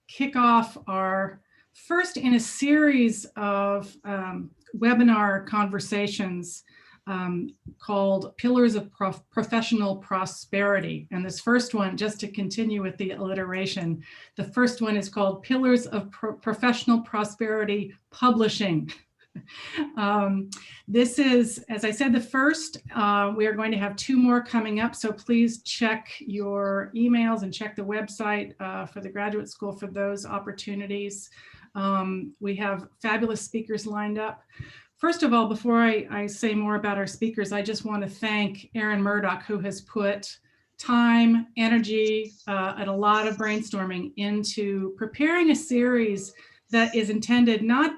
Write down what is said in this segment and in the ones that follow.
kick off our first in a series of webinar conversations called Pillars of Professional Prosperity. And this first one, just to continue with the alliteration, the first one is called Pillars of Professional Prosperity Publishing. This is, as I said, the first. We are going to have 2 more coming up, so please check your emails and check the website for the graduate school for those opportunities. We have fabulous speakers lined up. First of all, before I say more about our speakers, I just want to thank Aaron Murdoch, who has put time, energy, and a lot of brainstorming into preparing a series that is intended not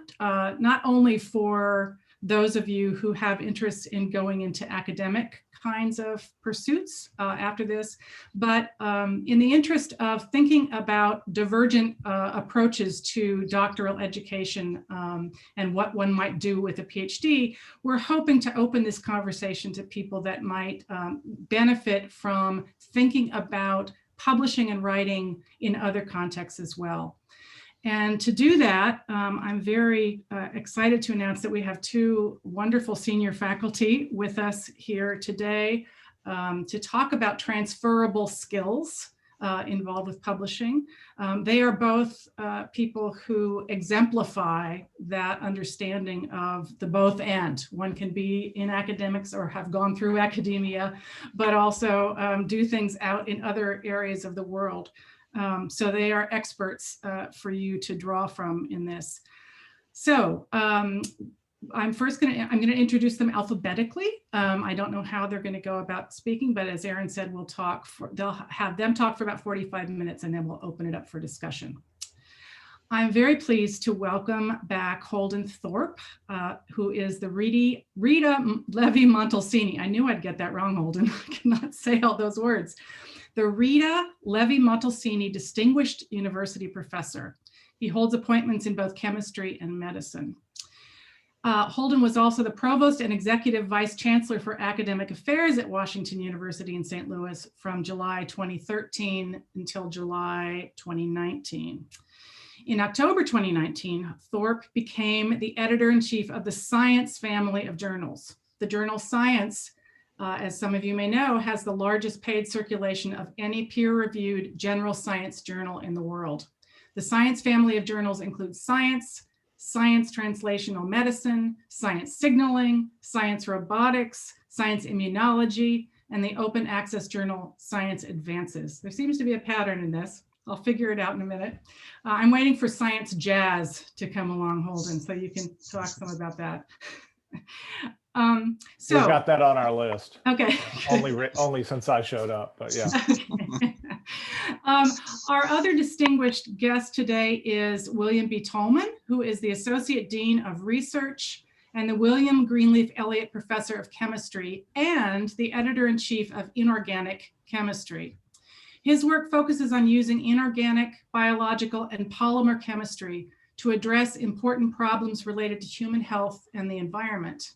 only for those of you who have interest in going into academic kinds of pursuits after this, but in the interest of thinking about divergent approaches to doctoral education and what one might do with a PhD, we're hoping to open this conversation to people that might benefit from thinking about publishing and writing in other contexts as well. And to do that, I'm very excited to announce that we have 2 wonderful senior faculty with us here today to talk about transferable skills involved with publishing. They are both people who exemplify that understanding of the both and. One can be in academics or have gone through academia, but also do things out in other areas of the world. So they are experts for you to draw from in this. So I'm going to introduce them alphabetically. I don't know how they're going to go about speaking, but as Aaron said, they'll have them talk for about 45 minutes and then we'll open it up for discussion. I'm very pleased to welcome back Holden Thorpe, who is the Rita Levi-Montalcini. I knew I'd get that wrong, Holden. I cannot say all those words. The Rita Levi-Montalcini Distinguished University Professor. He holds appointments in both chemistry and medicine. Holden was also the Provost and Executive Vice Chancellor for Academic Affairs at Washington University in St. Louis from July 2013 until July 2019. In October 2019, Thorpe became the editor-in-chief of the Science family of journals. The journal Science, as some of you may know, has the largest paid circulation of any peer-reviewed general science journal in the world. The Science family of journals includes Science, Science Translational Medicine, Science Signaling, Science Robotics, Science Immunology, and the open access journal Science Advances. There seems to be a pattern in this. I'll figure it out in a minute. I'm waiting for Science Jazz to come along, Holden, so you can talk some about that. So we've got that on our list. Okay. only since I showed up, but yeah. Okay. Our other distinguished guest today is William B. Tolman, who is the Associate Dean of Research and the William Greenleaf Elliott Professor of Chemistry and the Editor-in-Chief of Inorganic Chemistry. His work focuses on using inorganic, biological, and polymer chemistry to address important problems related to human health and the environment.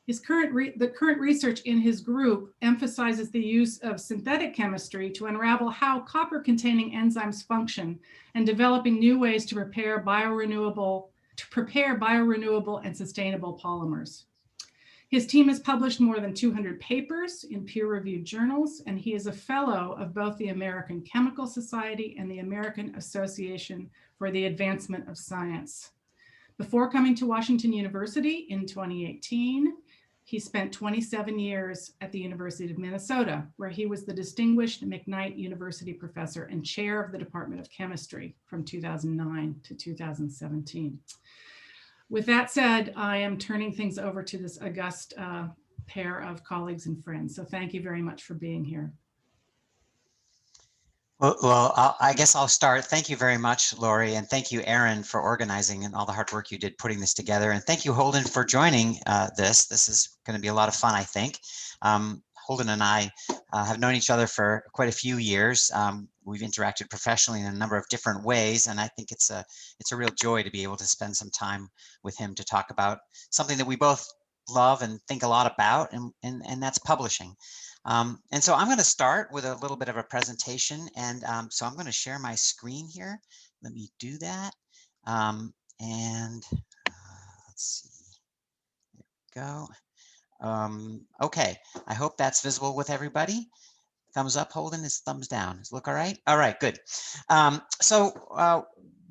The current research in his group emphasizes the use of synthetic chemistry to unravel how copper-containing enzymes function and developing new ways to prepare biorenewable and sustainable polymers. His team has published more than 200 papers in peer-reviewed journals, and he is a fellow of both the American Chemical Society and the American Association for the Advancement of Science. Before coming to Washington University in 2018, he spent 27 years at the University of Minnesota, where he was the Distinguished McKnight University Professor and Chair of the Department of Chemistry from 2009 to 2017. With that said, I am turning things over to this august pair of colleagues and friends. So thank you very much for being here. Well, I guess I'll start. Thank you very much, Lori, and thank you, Aaron, for organizing and all the hard work you did putting this together. And thank you, Holden, for joining this. This is going to be a lot of fun, I think. Holden and I have known each other for quite a few years. We've interacted professionally in a number of different ways, and I think it's a real joy to be able to spend some time with him to talk about something that we both love and think a lot about, and that's publishing. And so I'm going to start with a little bit of a presentation. And so I'm going to share my screen here. Let me do that. And let's see, there we go. Okay, I hope that's visible with everybody. Thumbs up, Holden, is thumbs down. Does it look all right? All right, good.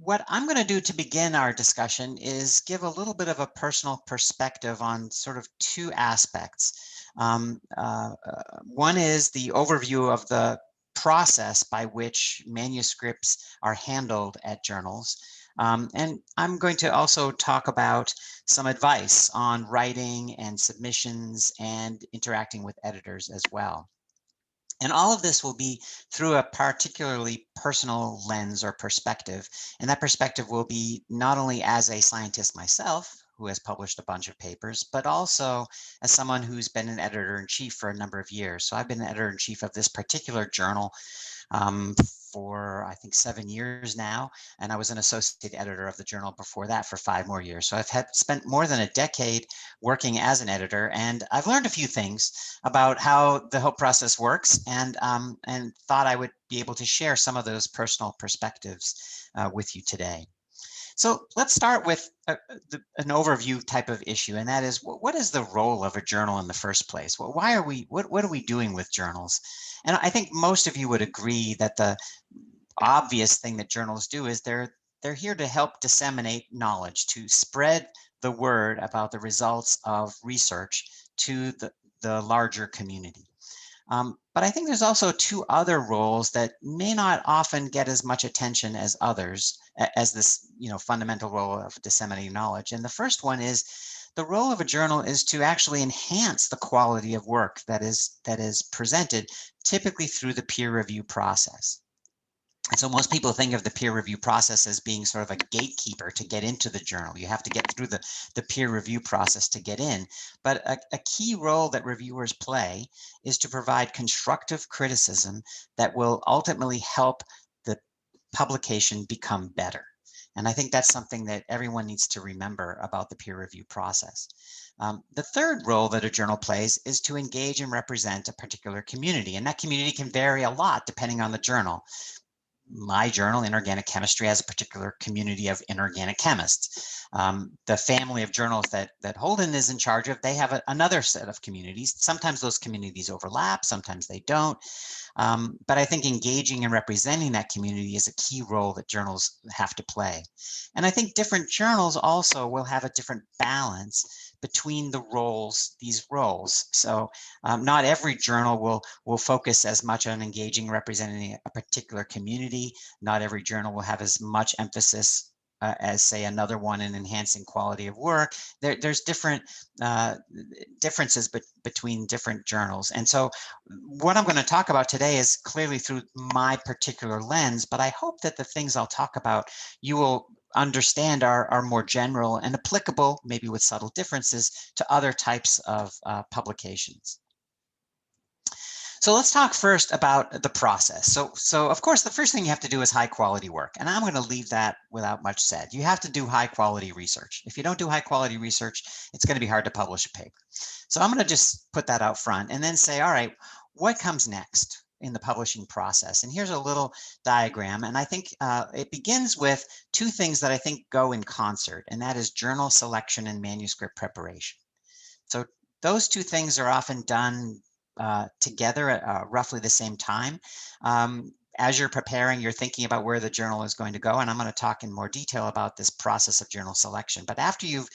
What I'm going to do to begin our discussion is give a little bit of a personal perspective on sort of two aspects. One is the overview of the process by which manuscripts are handled at journals. And I'm going to also talk about some advice on writing and submissions and interacting with editors as well. And all of this will be through a particularly personal lens or perspective. And that perspective will be not only as a scientist myself, who has published a bunch of papers, but also as someone who's been an editor-in-chief for a number of years. So I've been an editor-in-chief of this particular journal for I think 7 years now, and I was an associate editor of the journal before that for 5 more years. So I've spent more than a decade working as an editor, and I've learned a few things about how the whole process works, and thought I would be able to share some of those personal perspectives with you today. So let's start with an overview type of issue, and that is, what is the role of a journal in the first place? Well, why are we, what are we doing with journals? And I think most of you would agree that the obvious thing that journals do is they're here to help disseminate knowledge, to spread the word about the results of research to the larger community. But I think there's also two other roles that may not often get as much attention as others, as this, fundamental role of disseminating knowledge. And the first one is the role of a journal is to actually enhance the quality of work that is presented, typically through the peer review process. And so most people think of the peer review process as being sort of a gatekeeper to get into the journal. You have to get through the peer review process to get in. But a key role that reviewers play is to provide constructive criticism that will ultimately help the publication become better. And I think that's something that everyone needs to remember about the peer review process. The third role that a journal plays is to engage and represent a particular community. And that community can vary a lot depending on the journal. My journal, Inorganic Chemistry, has a particular community of inorganic chemists. The family of journals that Holden is in charge of, they have another set of communities. Sometimes those communities overlap, sometimes they don't. But I think engaging and representing that community is a key role that journals have to play. And I think different journals also will have a different balance between these roles. So not every journal will focus as much on engaging, representing a particular community. Not every journal will have as much emphasis as, say, another one in enhancing quality of work. There's different differences between different journals. And so what I'm going to talk about today is clearly through my particular lens, but I hope that the things I'll talk about you will understand are more general and applicable, maybe with subtle differences, to other types of publications. So let's talk first about the process. So of course, the first thing you have to do is high quality work. And I'm going to leave that without much said. You have to do high quality research. If you don't do high quality research, it's going to be hard to publish a paper. So I'm going to just put that out front and then say, all right, what comes next in the publishing process? And here's a little diagram. And I think it begins with two things that I think go in concert, and that is journal selection and manuscript preparation. So those two things are often done together at roughly the same time. As you're preparing, you're thinking about where the journal is going to go, and I'm going to talk in more detail about this process of journal selection. But after you've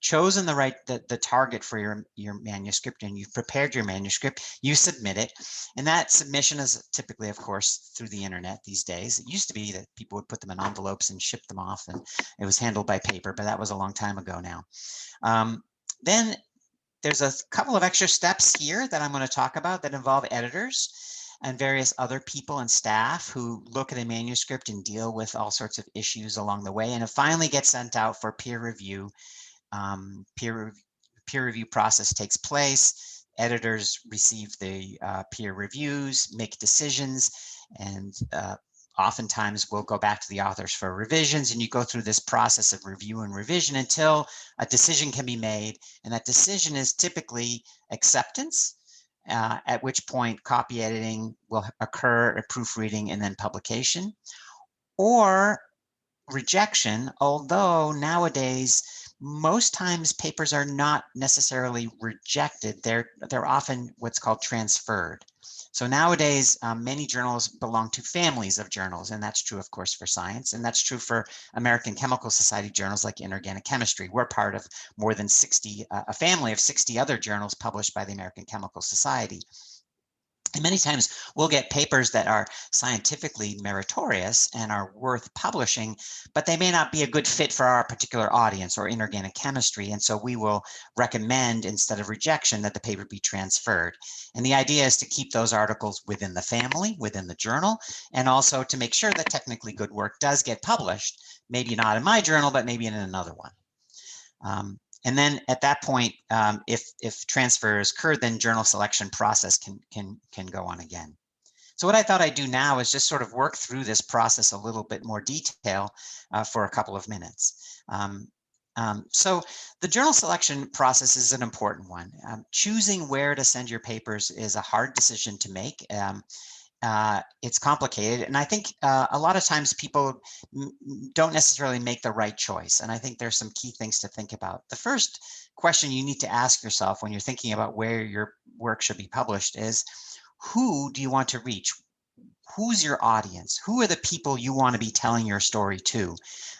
chosen the target for your manuscript and you've prepared your manuscript, you submit it. And that submission is typically, of course, through the internet these days. It used to be that people would put them in envelopes and ship them off, and it was handled by paper, but that was a long time ago now. Then there's a couple of extra steps here that I'm going to talk about that involve editors and various other people and staff who look at a manuscript and deal with all sorts of issues along the way. And it finally gets sent out for peer review. Peer review process takes place. Editors receive the peer reviews, make decisions, and oftentimes we'll go back to the authors for revisions, and you go through this process of review and revision until a decision can be made. And that decision is typically acceptance, at which point copy editing will occur, a proofreading, and then publication, or rejection, although nowadays most times papers are not necessarily rejected. They're often what's called transferred. So nowadays, many journals belong to families of journals, and that's true, of course, for science, and that's true for American Chemical Society journals like Inorganic Chemistry. We're part of more than 60, a family of 60 other journals published by the American Chemical Society. And many times we'll get papers that are scientifically meritorious and are worth publishing, but they may not be a good fit for our particular audience or inorganic chemistry. And so we will recommend, instead of rejection, that the paper be transferred. And the idea is to keep those articles within the family, within the journal, and also to make sure that technically good work does get published, maybe not in my journal, but maybe in another one. And then at that point, if transfer has occurred, then journal selection process can go on again. So what I thought I'd do now is just sort of work through this process a little bit more detail for a couple of minutes. So the journal selection process is an important one. Choosing where to send your papers is a hard decision to make. It's complicated, and I think a lot of times people don't necessarily make the right choice, and I think there's some key things to think about. The first question you need to ask yourself when you're thinking about where your work should be published is, who do you want to reach? Who's your audience? Who are the people you want to be telling your story to?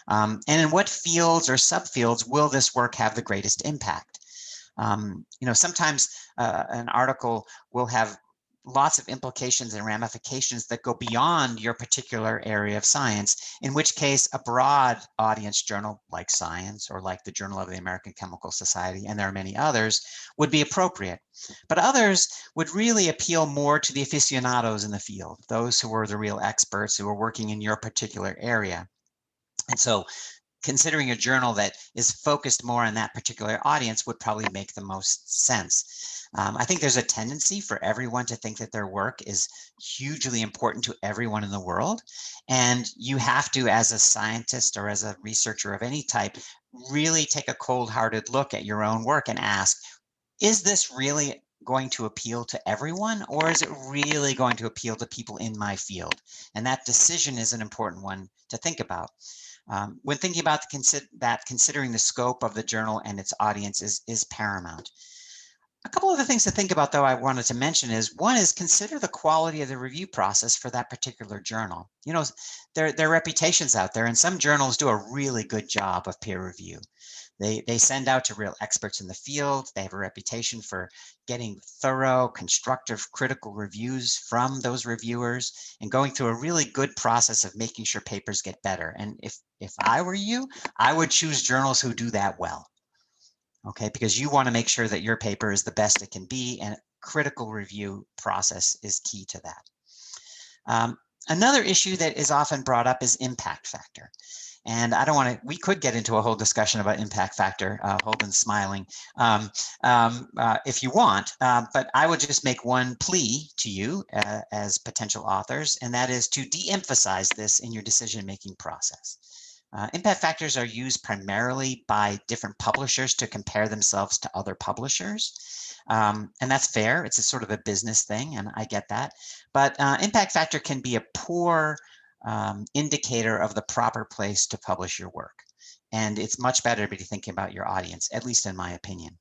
And in what fields or subfields will this work have the greatest impact? Sometimes an article will have lots of implications and ramifications that go beyond your particular area of science, in which case a broad audience journal like Science or like the Journal of the American Chemical Society, and there are many others, would be appropriate. But others would really appeal more to the aficionados in the field, those who are the real experts who are working in your particular area. And so considering a journal that is focused more on that particular audience would probably make the most sense. I think there's a tendency for everyone to think that their work is hugely important to everyone in the world. And you have to, as a scientist or as a researcher of any type, really take a cold-hearted look at your own work and ask, is this really going to appeal to everyone, or is it really going to appeal to people in my field? And that decision is an important one to think about. When thinking about considering the scope of the journal and its audience is paramount. A couple of the things to think about, though, I wanted to mention is, one is consider the quality of the review process for that particular journal. There are reputations out there, and some journals do a really good job of peer review. They send out to real experts in the field. They have a reputation for getting thorough, constructive, critical reviews from those reviewers and going through a really good process of making sure papers get better. And if I were you, I would choose journals who do that well. Okay, because you want to make sure that your paper is the best it can be, and critical review process is key to that. Another issue that is often brought up is impact factor. And I don't want to, we could get into a whole discussion about impact factor, Holden's smiling, if you want, but I would just make one plea to you as potential authors, and that is to de-emphasize this in your decision-making process. Impact factors are used primarily by different publishers to compare themselves to other publishers. And that's fair. It's a sort of a business thing, and I get that. But impact factor can be a poor indicator of the proper place to publish your work. And it's much better to be thinking about your audience, at least in my opinion.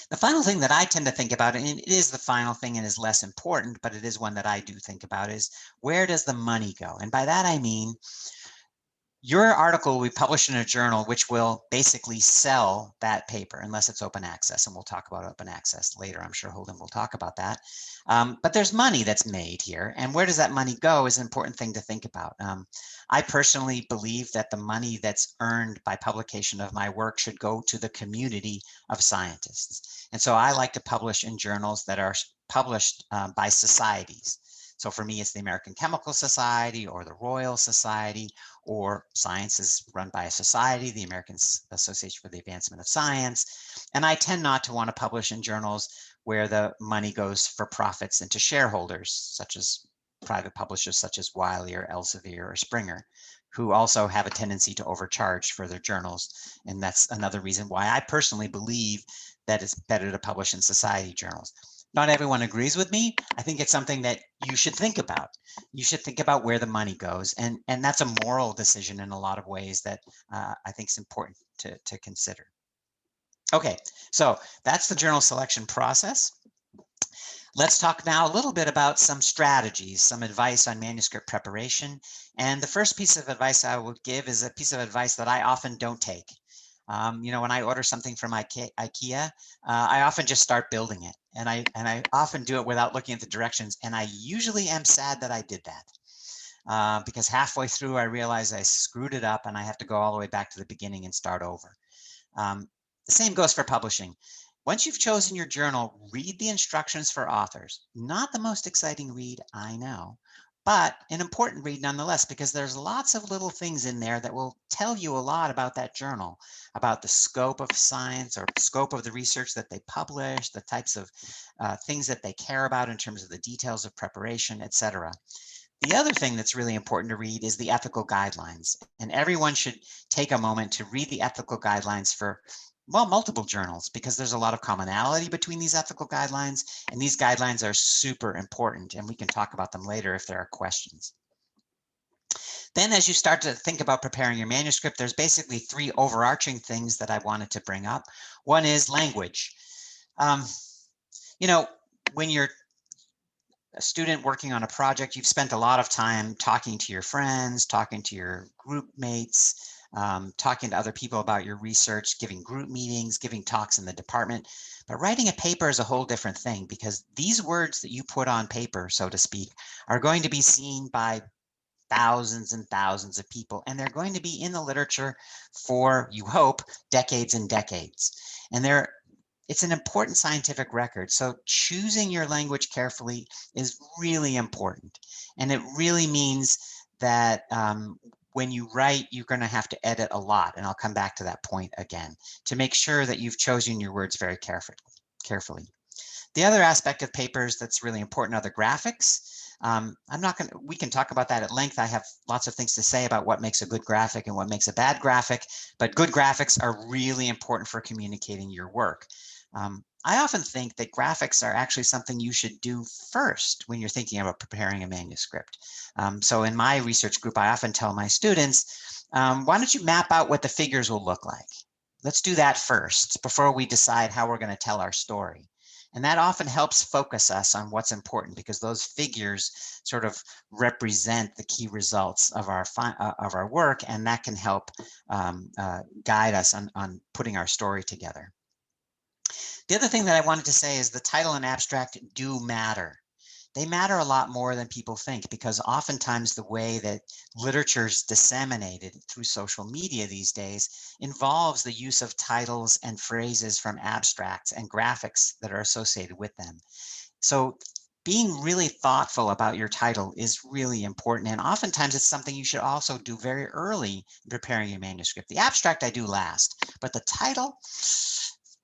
The final thing that I tend to think about, and it is the final thing and is less important, but it is one that I do think about, is where does the money go? And by that I mean, your article will be published in a journal which will basically sell that paper unless it's open access. And we'll talk about open access later. I'm sure Holden will talk about that. But there's money that's made here. And where does that money go is an important thing to think about. I personally believe that the money that's earned by publication of my work should go to the community of scientists. And so I like to publish in journals that are published by societies. So for me, it's the American Chemical Society or the Royal Society, or science is run by a society, the American Association for the Advancement of Science. And I tend not to want to publish in journals where the money goes for profits into shareholders, such as private publishers such as Wiley or Elsevier or Springer, who also have a tendency to overcharge for their journals. And that's another reason why I personally believe that it's better to publish in society journals. Not everyone agrees with me. I think it's something that you should think about. You should think about where the money goes. And that's a moral decision in a lot of ways that I think is important to consider. Okay, so that's the journal selection process. Let's talk now a little bit about some strategies, some advice on manuscript preparation. And the first piece of advice I would give is a piece of advice that I often don't take. You know, when I order something from IKEA, I often just start building it. And I often do it without looking at the directions. And I usually am sad that I did that. Because halfway through, I realize I screwed it up and I have to go all the way back to the beginning and start over. The same goes for publishing. Once you've chosen your journal, read the instructions for authors. Not the most exciting read, I know, but an important read nonetheless, because there's lots of little things in there that will tell you a lot about that journal, about the scope of science or scope of the research that they publish, the types of things that they care about in terms of the details of preparation, etc. The other thing that's really important to read is the ethical guidelines, and everyone should take a moment to read the ethical guidelines for, well, multiple journals, because there's a lot of commonality between these ethical guidelines, and these guidelines are super important, and we can talk about them later if there are questions. Then as you start to think about preparing your manuscript, there's basically three overarching things that I wanted to bring up. One is language. You know, when you're a student working on a project, you've spent a lot of time talking to your friends, talking to your group mates, talking to other people about your research, giving group meetings, giving talks in the department. But writing a paper is a whole different thing, because these words that you put on paper, so to speak, are going to be seen by thousands and thousands of people, and they're going to be in the literature for, you hope, decades and decades. And it's an important scientific record. So choosing your language carefully is really important. And it really means that when you write, you're going to have to edit a lot. And I'll come back to that point again to make sure that you've chosen your words very carefully. The other aspect of papers that's really important are the graphics. We can talk about that at length. I have lots of things to say about what makes a good graphic and what makes a bad graphic, but good graphics are really important for communicating your work. I often think that graphics are actually something you should do first when you're thinking about preparing a manuscript. So in my research group, I often tell my students, why don't you map out what the figures will look like? Let's do that first before we decide how we're going to tell our story. And that often helps focus us on what's important, because those figures sort of represent the key results of our work, and that can help guide us on putting our story together. The other thing that I wanted to say is the title and abstract do matter. They matter a lot more than people think, because oftentimes the way that literature is disseminated through social media these days involves the use of titles and phrases from abstracts and graphics that are associated with them. So being really thoughtful about your title is really important. And oftentimes it's something you should also do very early in preparing your manuscript. The abstract I do last, but the title,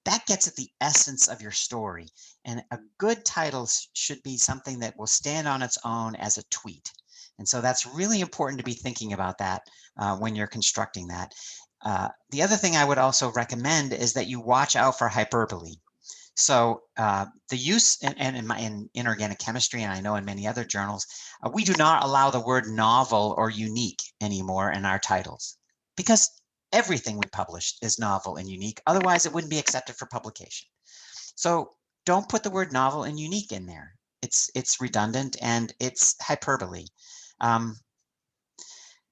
that gets at the essence of your story. And a good title should be something that will stand on its own as a tweet. And so that's really important to be thinking about that when you're constructing that. The other thing I would also recommend is that you watch out for hyperbole. So the use in inorganic chemistry, and I know in many other journals, we do not allow the word novel or unique anymore in our titles, because everything we publish is novel and unique. Otherwise, it wouldn't be accepted for publication. So don't put the word novel and unique in there. It's redundant and it's hyperbole.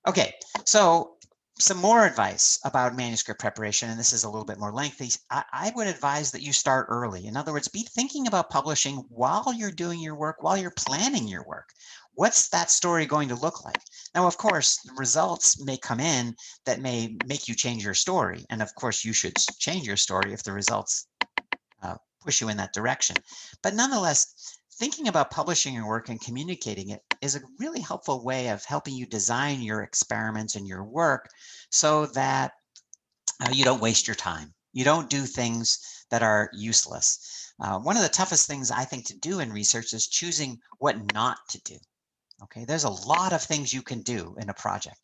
Okay, so some more advice about manuscript preparation, and this is a little bit more lengthy. I would advise that you start early. In other words, be thinking about publishing while you're doing your work, while you're planning your work. What's that story going to look like? Now, of course, the results may come in that may make you change your story. And of course, you should change your story if the results push you in that direction. But nonetheless, thinking about publishing your work and communicating it is a really helpful way of helping you design your experiments and your work so that you don't waste your time. You don't do things that are useless. One of the toughest things I think to do in research is choosing what not to do. Okay, there's a lot of things you can do in a project,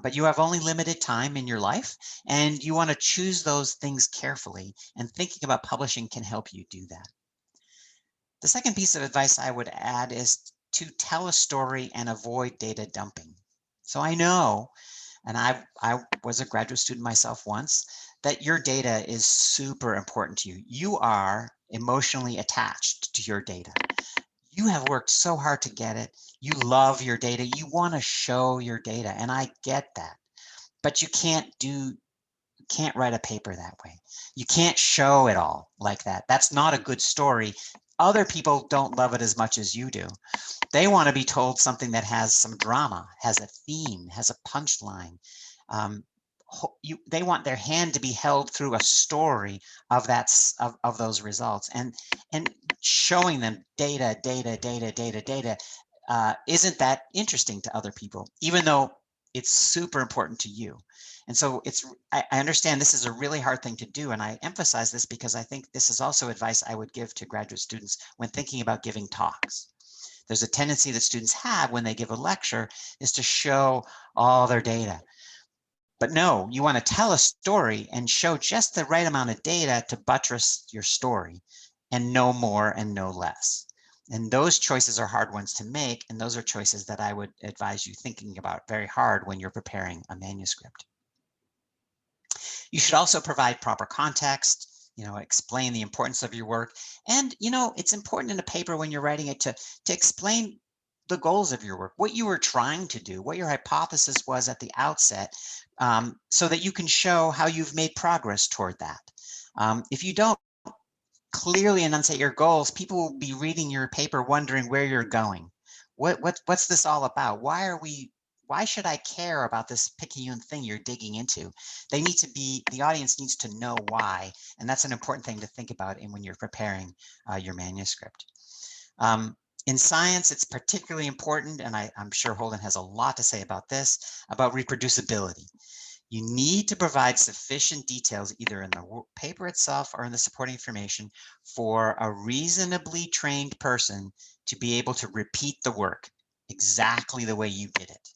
but you have only limited time in your life, and you want to choose those things carefully, and thinking about publishing can help you do that. The second piece of advice I would add is to tell a story and avoid data dumping. So I know, and I was a graduate student myself once, that your data is super important to you. You are emotionally attached to your data. You have worked so hard to get it. You love your data. You want to show your data, and I get that. But you can't write a paper that way. You can't show it all like that. That's not a good story. Other people don't love it as much as you do. They want to be told something that has some drama, has a theme, has a punchline. Um, they want their hand to be held through a story of of those results, and showing them data, isn't that interesting to other people, even though it's super important to you. And so I understand this is a really hard thing to do, and I emphasize this because I think this is also advice I would give to graduate students when thinking about giving talks. There's a tendency that students have when they give a lecture is to show all their data. But no, you want to tell a story and show just the right amount of data to buttress your story, and no more and no less. And those choices are hard ones to make. And those are choices that I would advise you thinking about very hard when you're preparing a manuscript. You should also provide proper context, explain the importance of your work. And, it's important in a paper when you're writing it to explain the goals of your work, what you were trying to do, what your hypothesis was at the outset, so that you can show how you've made progress toward that. If you don't clearly enunciate your goals, people will be reading your paper wondering where you're going. What's this all about? Why should I care about this picayune thing you're digging into? The audience needs to know why. And that's an important thing to think about when you're preparing your manuscript. In science, it's particularly important, and I'm sure Holden has a lot to say about this, about reproducibility. You need to provide sufficient details either in the paper itself or in the supporting information for a reasonably trained person to be able to repeat the work exactly the way you did it.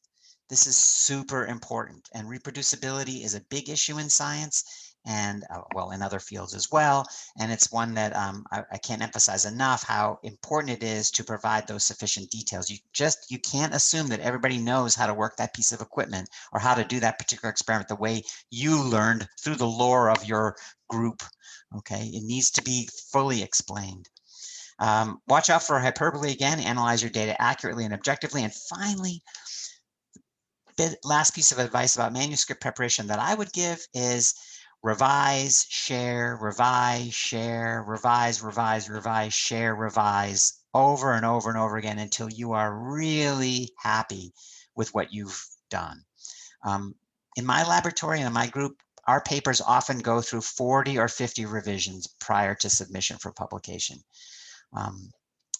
This is super important, and reproducibility is a big issue in science and well, in other fields as well. And it's one that I can't emphasize enough how important it is to provide those sufficient details. You can't assume that everybody knows how to work that piece of equipment or how to do that particular experiment the way you learned through the lore of your group. Okay, it needs to be fully explained. Watch out for hyperbole again, analyze your data accurately and objectively. And finally, the last piece of advice about manuscript preparation that I would give is revise, share, revise, share, revise, revise, revise, share, revise over and over and over again until you are really happy with what you've done. In my laboratory and in my group, our papers often go through 40 or 50 revisions prior to submission for publication.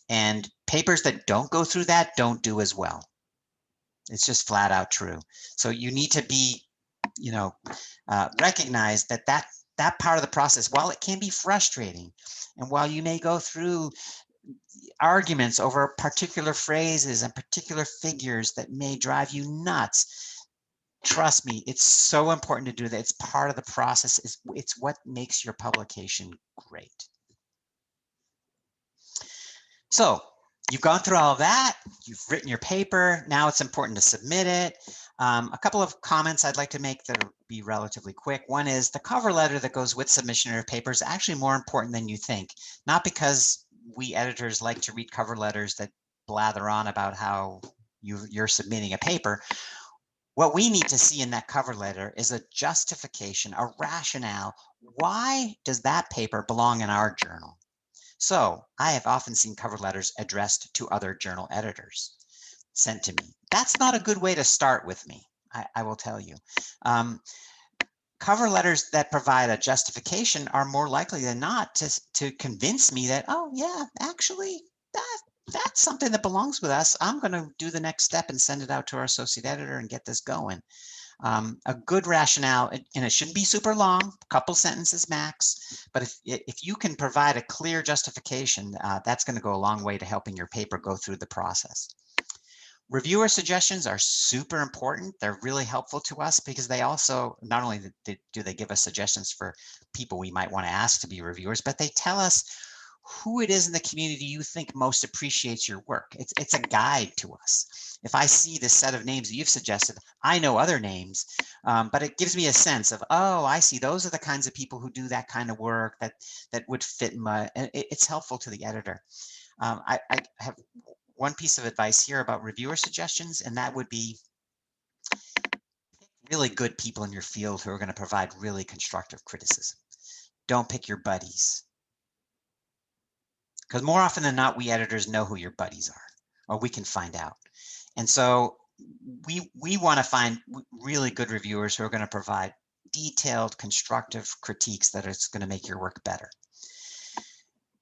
And papers that don't go through that don't do as well. It's just flat out true. So you need to be, recognize that part of the process, while it can be frustrating, and while you may go through arguments over particular phrases and particular figures that may drive you nuts, trust me, it's so important to do that. It's part of the process. It's what makes your publication great. So you've gone through all of that. You've written your paper. Now it's important to submit it. A couple of comments I'd like to make that will be relatively quick. One is the cover letter that goes with submission of your paper is actually more important than you think. Not because we editors like to read cover letters that blather on about how you're submitting a paper. What we need to see in that cover letter is a justification, a rationale. Why does that paper belong in our journal? So I have often seen cover letters addressed to other journal editors sent to me. That's not a good way to start with me, I will tell you. Cover letters that provide a justification are more likely than not to convince me that, oh yeah, actually, that's something that belongs with us. I'm going to do the next step and send it out to our associate editor and get this going. A good rationale, and it shouldn't be super long, a couple sentences max, but if you can provide a clear justification, that's going to go a long way to helping your paper go through the process. Reviewer suggestions are super important. They're really helpful to us because they also, not only do they give us suggestions for people we might want to ask to be reviewers, but they tell us who it is in the community you think most appreciates your work. It's a guide to us. If I see this set of names that you've suggested, I know other names, but it gives me a sense of, oh, I see those are the kinds of people who do that kind of work that would fit in my, and it's helpful to the editor. I have one piece of advice here about reviewer suggestions, and that would be really good people in your field who are going to provide really constructive criticism. Don't pick your buddies. Because more often than not, we editors know who your buddies are, or we can find out. And so we want to find really good reviewers who are going to provide detailed, constructive critiques that is going to make your work better.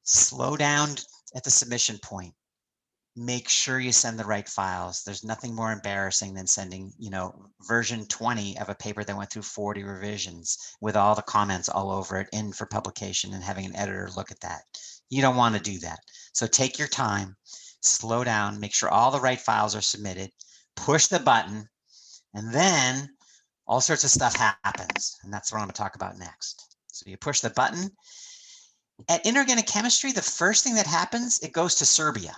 Slow down at the submission point. Make sure you send the right files. There's nothing more embarrassing than sending, version 20 of a paper that went through 40 revisions with all the comments all over it in for publication and having an editor look at that. You don't want to do that. So take your time, slow down, make sure all the right files are submitted, push the button, and then all sorts of stuff happens. And that's what I'm going to talk about next. So you push the button. At Inorganic Chemistry, the first thing that happens, it goes to Serbia.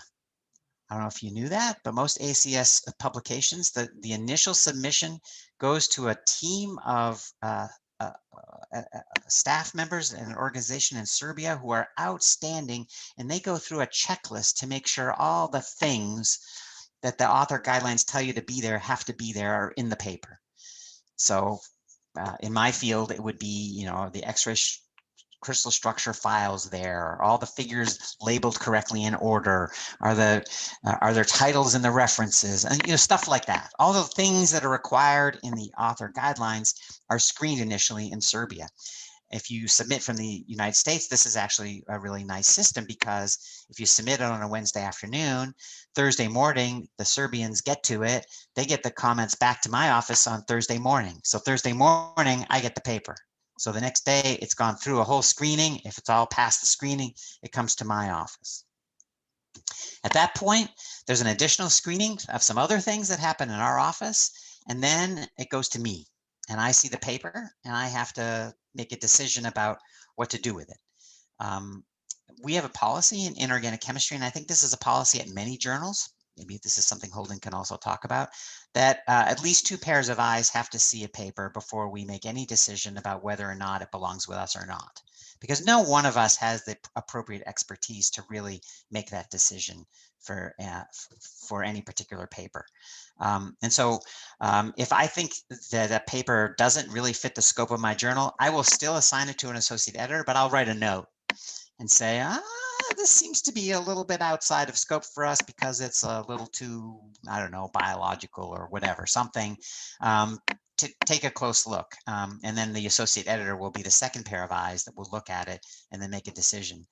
I don't know if you knew that, but most ACS publications, the initial submission goes to a team of staff members and an organization in Serbia who are outstanding, and they go through a checklist to make sure all the things that the author guidelines tell you to be there have to be there or in the paper. So in my field, it would be, the X-ray crystal structure files there, all the figures labeled correctly in order, are there titles in the references, and stuff like that. All the things that are required in the author guidelines are screened initially in Serbia. If you submit from the United States, this is actually a really nice system, because if you submit it on a Wednesday afternoon, Thursday morning, the Serbians get to it, they get the comments back to my office on Thursday morning. So Thursday morning, I get the paper. So the next day, it's gone through a whole screening. If it's all past the screening, it comes to my office. At that point, there's an additional screening of some other things that happen in our office, and then it goes to me. And I see the paper, and I have to make a decision about what to do with it. We have a policy in Inorganic Chemistry, and I think this is a policy at many journals. Maybe this is something Holden can also talk about, that at least 2 pairs of eyes have to see a paper before we make any decision about whether or not it belongs with us or not. Because no one of us has the appropriate expertise to really make that decision for any particular paper. And so if I think that a paper doesn't really fit the scope of my journal, I will still assign it to an associate editor, but I'll write a note and say, this seems to be a little bit outside of scope for us because it's a little too, I don't know, biological or whatever, something, to take a close look. And then the associate editor will be the second pair of eyes that will look at it and then make a decision.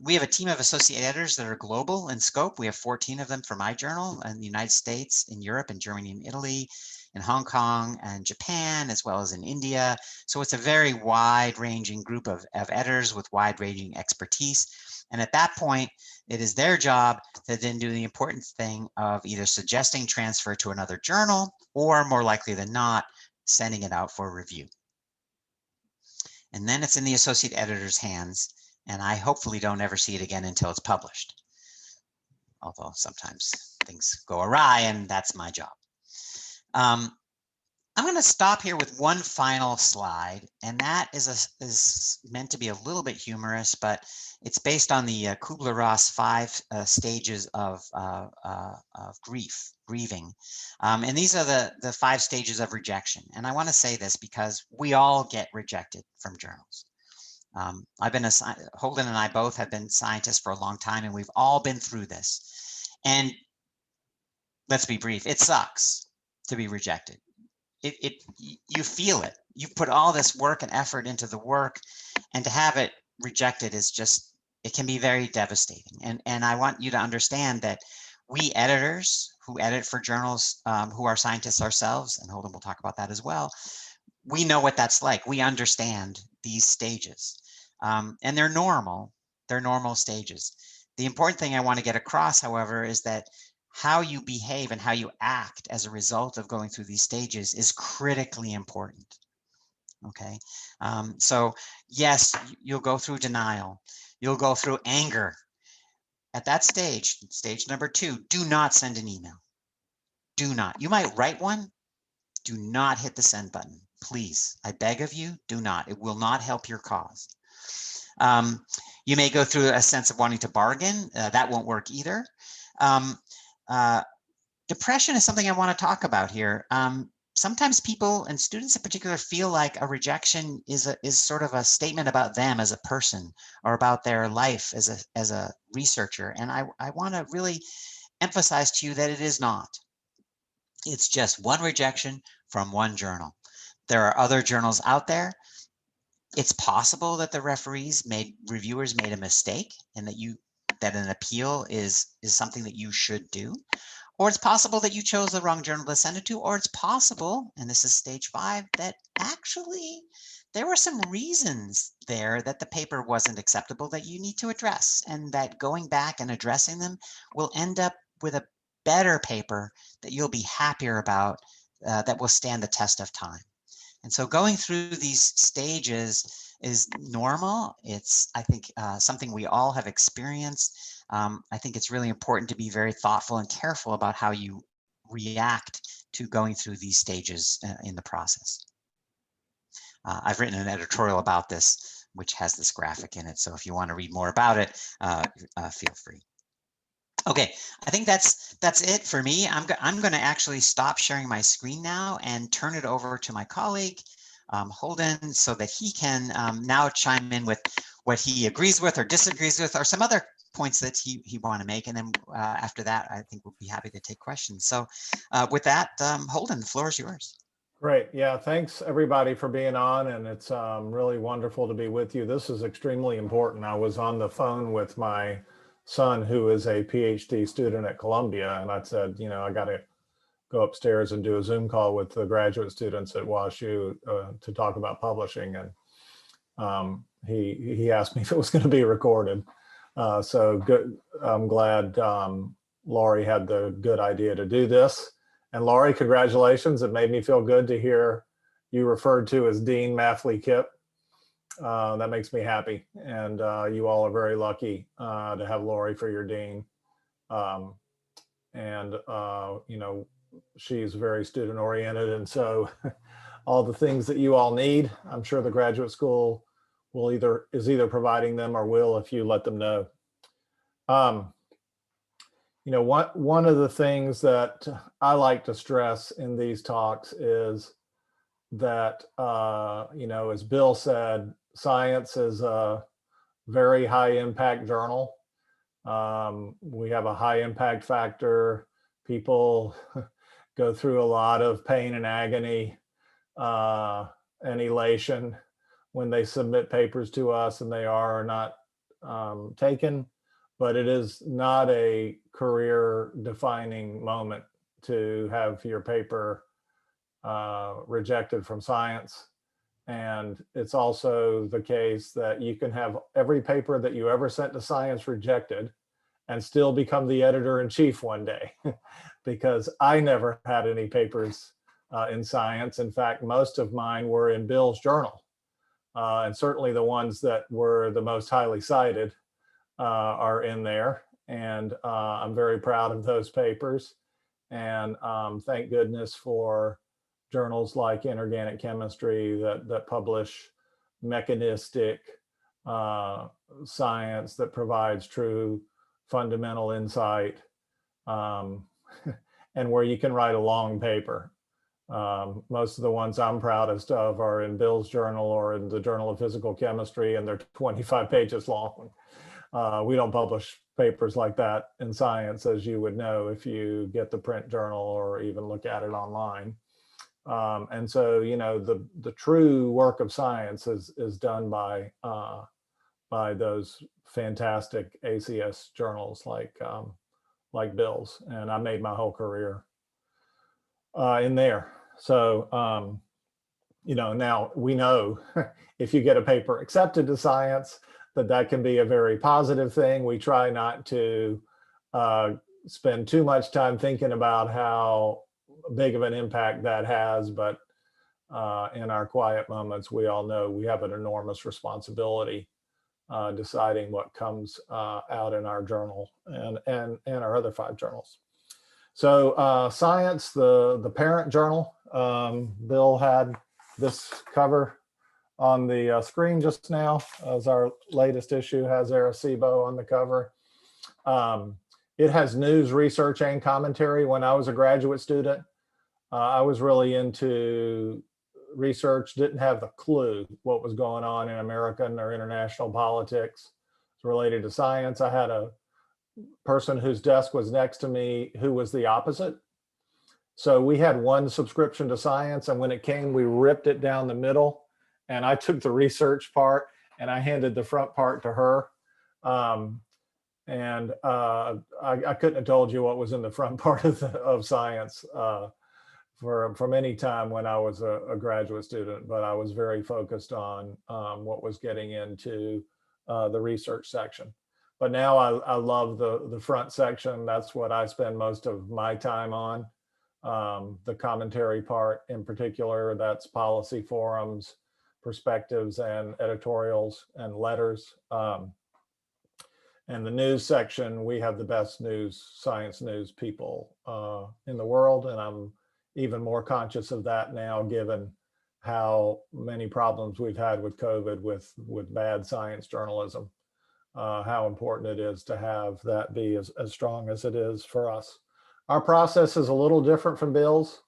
We have a team of associate editors that are global in scope. We have 14 of them for my journal in the United States, in Europe, in Germany, and Italy, in Hong Kong and Japan, as well as in India. So it's a very wide-ranging group of editors with wide-ranging expertise. And at that point, it is their job to then do the important thing of either suggesting transfer to another journal, or more likely than not, sending it out for review. And then it's in the associate editor's hands, and I hopefully don't ever see it again until it's published. Although sometimes things go awry, and that's my job. I'm going to stop here with one final slide, and that is meant to be a little bit humorous, but it's based on the Kubler-Ross 5 stages of grieving. And these are the 5 stages of rejection. And I want to say this because we all get rejected from journals. Holden and I both have been scientists for a long time, and we've all been through this. And let's be brief, it sucks to be rejected. You feel it. You've put all this work and effort into the work, and to have it rejected is just, it can be very devastating. And I want you to understand that we editors who edit for journals, who are scientists ourselves, and Holden will talk about that as well, we know what that's like. We understand these stages, and they're normal. They're normal stages. The important thing I want to get across, however, is that how you behave and how you act as a result of going through these stages is critically important. Okay, so yes, you'll go through denial, you'll go through anger. At that stage, stage number 2, do not send an email. Do not. You might write one. Do not hit the send button. Please, I beg of you, do not. It will not help your cause. You may go through a sense of wanting to bargain. That won't work either. Depression is something I want to talk about here. Sometimes people, and students in particular, feel like a rejection is sort of a statement about them as a person or about their life as a researcher. And I want to really emphasize to you that it is not. It's just one rejection from one journal. There are other journals out there. It's possible that the reviewers made a mistake and that an appeal is something that you should do. Or it's possible that you chose the wrong journal to send it to, or it's possible, and this is stage 5, that actually there were some reasons there that the paper wasn't acceptable that you need to address, and that going back and addressing them will end up with a better paper that you'll be happier about, that will stand the test of time. And so going through these stages is normal. It's, I think, something we all have experienced. I think it's really important to be very thoughtful and careful about how you react to going through these stages in the process. I've written an editorial about this, which has this graphic in it. So if you want to read more about it, feel free. Okay, I think that's it for me. I'm going to actually stop sharing my screen now and turn it over to my colleague, Holden, so that he can now chime in with what he agrees with or disagrees with, or some other points that he want to make. And then after that, I think we'll be happy to take questions. So with that, Holden, the floor is yours. Great. Yeah, thanks everybody for being on, and it's really wonderful to be with you. This is extremely important. I was on the phone with my son, who is a PhD student at Columbia, and I said, you know, I got to go upstairs and do a Zoom call with the graduate students at WashU to talk about publishing. And he asked me if it was going to be recorded. So good. I'm glad Laurie had the good idea to do this. And Laurie, congratulations. It made me feel good to hear you referred to as Dean Mathley Kipp. That makes me happy. And you all are very lucky to have Laurie for your dean. You know, she's very student oriented. And so all the things that you all need, I'm sure the graduate school will is either providing them or will if you let them know. You know, one of the things that I like to stress in these talks is that, you know, as Bill said, Science is a very high impact journal. We have a high impact factor. People go through a lot of pain and agony and elation when they submit papers to us and they are not taken, but it is not a career defining moment to have your paper rejected from Science. And it's also the case that you can have every paper that you ever sent to Science rejected and still become the editor-in-chief one day, because I never had any papers in Science. In fact, most of mine were in Bill's journal. And certainly the ones that were the most highly cited are in there. And I'm very proud of those papers. And thank goodness for journals like Inorganic Chemistry that publish mechanistic science that provides true fundamental insight, and where you can write a long paper. Most of the ones I'm proudest of are in Bill's journal or in the Journal of Physical Chemistry, and they're 25 pages long. We don't publish papers like that in Science, as you would know if you get the print journal or even look at it online. And so, you know, the true work of Science is done by those fantastic ACS journals like Bill's, and I made my whole career in there. So, you know, now we know if you get a paper accepted to Science, that can be a very positive thing. We try not to spend too much time thinking about how big of an impact that has, but in our quiet moments, we all know we have an enormous responsibility deciding what comes out in our journal and our other 5 journals. So Science, the parent journal, Bill had this cover on the screen just now, as our latest issue has Arecibo on the cover. It has news, research, and commentary. When I was a graduate student, I was really into research, didn't have a clue what was going on in American or international politics related to science. I had a person whose desk was next to me who was the opposite. So we had one subscription to Science, and when it came, we ripped it down the middle, and I took the research part and I handed the front part to her. I couldn't have told you what was in the front part of Science from any time when I was a graduate student, but I was very focused on what was getting into the research section. But now I love the front section. That's what I spend most of my time on. The commentary part in particular, that's policy forums, perspectives, and editorials and letters. And the news section, we have the best news, science news people in the world. And I'm even more conscious of that now, given how many problems we've had with COVID with bad science journalism, how important it is to have that be as strong as it is for us. Our process is a little different from Bill's.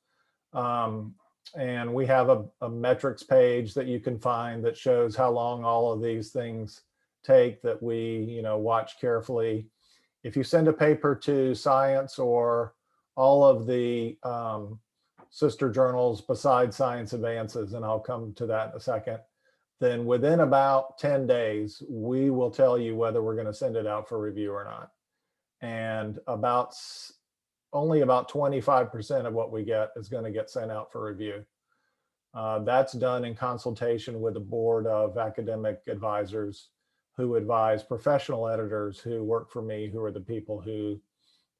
And we have a metrics page that you can find that shows how long all of these things take that we, watch carefully. If you send a paper to Science or all of the sister journals besides Science Advances, and I'll come to that in a second, then within about 10 days, we will tell you whether we're going to send it out for review or not. And only about 25% of what we get is going to get sent out for review. That's done in consultation with a board of academic advisors who advise professional editors who work for me, who are the people who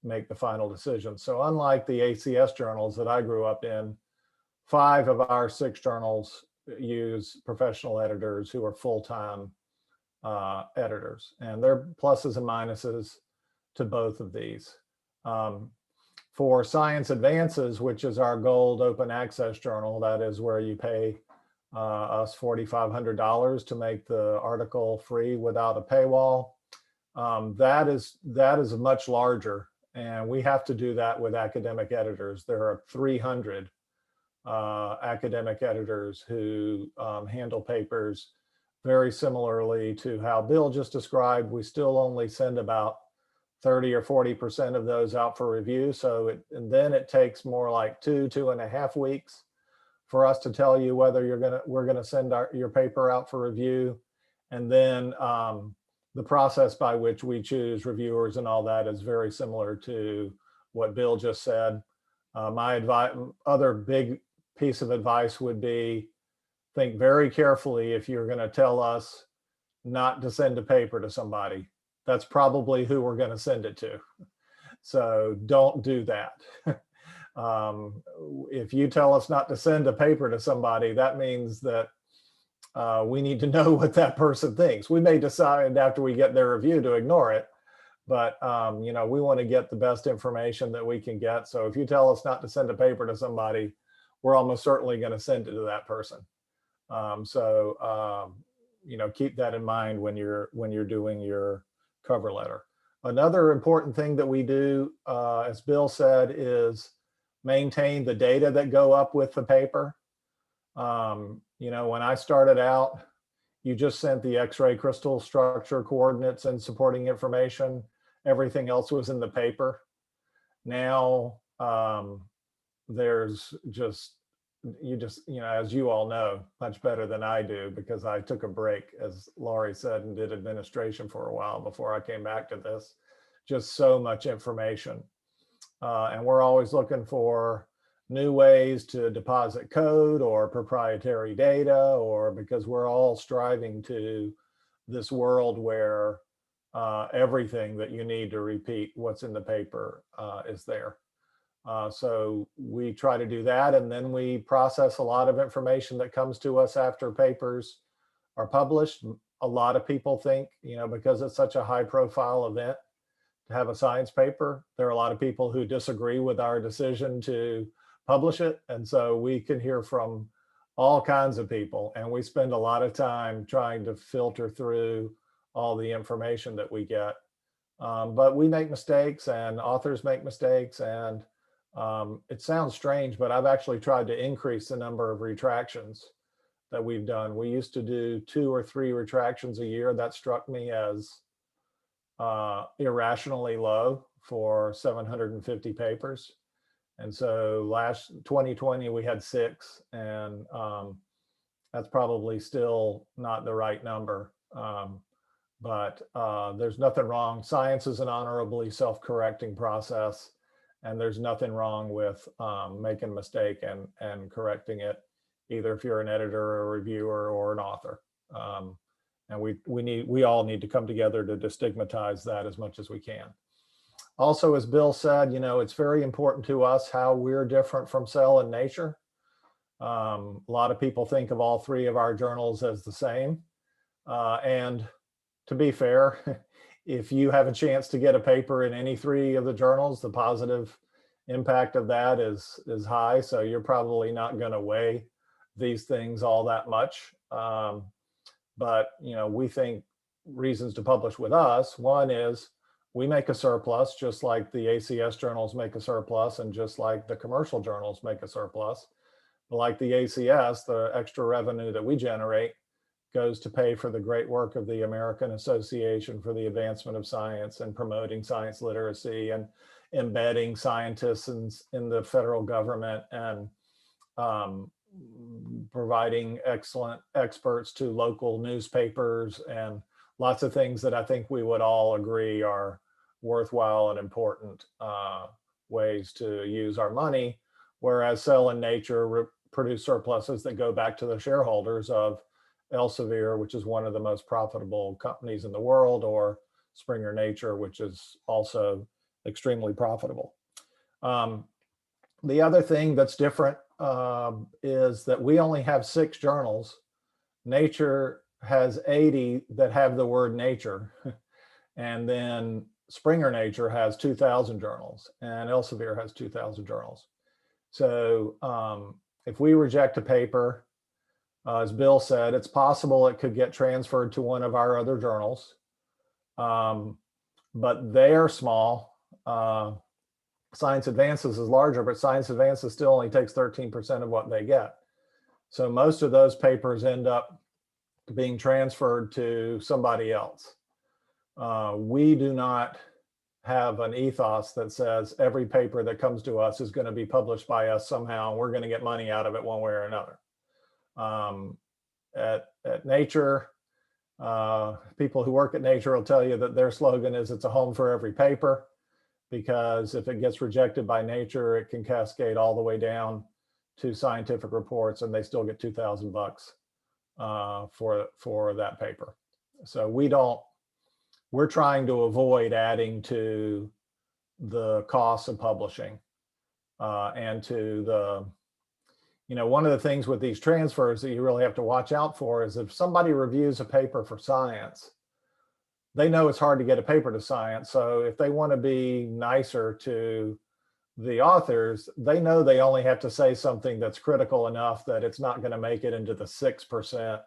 make the final decision. So unlike the ACS journals that I grew up in, 5 of our 6 journals use professional editors who are full-time editors, and there are pluses and minuses to both of these. For Science Advances, which is our gold open access journal, that is where you pay us $4,500 to make the article free without a paywall. That is much larger, and we have to do that with academic editors. There are 300 academic editors who handle papers very similarly to how Bill just described. We still only send about 30 or 40% of those out for review. So then it takes more like 2.5 weeks for us to tell you whether we're gonna send your paper out for review. And then the process by which we choose reviewers and all that is very similar to what Bill just said. My other big piece of advice would be, think very carefully if you're going to tell us not to send a paper to somebody. That's probably who we're going to send it to. So don't do that. If you tell us not to send a paper to somebody, that means that we need to know what that person thinks. We may decide after we get their review to ignore it, but we want to get the best information that we can get. So if you tell us not to send a paper to somebody, we're almost certainly going to send it to that person. Keep that in mind when you're doing your cover letter. Another important thing that we do, as Bill said, is maintain the data that go up with the paper. When I started out, you just sent the X-ray crystal structure coordinates and supporting information. Everything else was in the paper. Now there's as you all know much better than I do, because I took a break, as Laurie said, and did administration for a while before I came back to this. Just so much information. And we're always looking for new ways to deposit code or proprietary data, or because we're all striving to this world where everything that you need to repeat what's in the paper is there. So we try to do that, and then we process a lot of information that comes to us after papers are published. A lot of people think, because it's such a high profile event to have a science paper, there are a lot of people who disagree with our decision to publish it. And so we can hear from all kinds of people, and we spend a lot of time trying to filter through all the information that we get. But we make mistakes, and authors make mistakes, and it sounds strange, but I've actually tried to increase the number of retractions that we've done. We used to do 2 or 3 retractions a year. That struck me as irrationally low for 750 papers. And so last 2020, we had 6, and that's probably still not the right number. But there's nothing wrong. Science is an honorably self-correcting process, and there's nothing wrong with making a mistake and correcting it, either if you're an editor or a reviewer or an author. And we all need to come together to destigmatize that as much as we can. Also, as Bill said, it's very important to us how we're different from Cell and Nature. A lot of people think of all 3 of our journals as the same. And to be fair, if you have a chance to get a paper in any 3 of the journals, the positive impact of that is high. So you're probably not going to weigh these things all that much. But we think reasons to publish with us. One is we make a surplus, just like the ACS journals make a surplus, and just like the commercial journals make a surplus. Like the ACS, the extra revenue that we generate goes to pay for the great work of the American Association for the Advancement of Science and promoting science literacy and embedding scientists in the federal government, and providing excellent experts to local newspapers, and lots of things that I think we would all agree are worthwhile and important ways to use our money. Whereas Cell and Nature produce surpluses that go back to the shareholders of Elsevier, which is one of the most profitable companies in the world, or Springer Nature, which is also extremely profitable. The other thing that's different is that we only have 6 journals. Nature has 80 that have the word nature. And then Springer Nature has 2,000 journals, and Elsevier has 2,000 journals. So if we reject a paper, as Bill said, it's possible it could get transferred to one of our other journals, but they are small. Science Advances is larger, but Science Advances still only takes 13% of what they get. So most of those papers end up being transferred to somebody else. We do not have an ethos that says every paper that comes to us is going to be published by us somehow, and we're going to get money out of it one way or another. At Nature, people who work at Nature will tell you that their slogan is it's a home for every paper, because if it gets rejected by Nature, it can cascade all the way down to Scientific Reports, and they still get $2,000 for that paper. So we're trying to avoid adding to the costs of publishing, and to the, one of the things with these transfers that you really have to watch out for is if somebody reviews a paper for Science, they know it's hard to get a paper to Science. So if they want to be nicer to the authors, they know they only have to say something that's critical enough that it's not going to make it into the 6%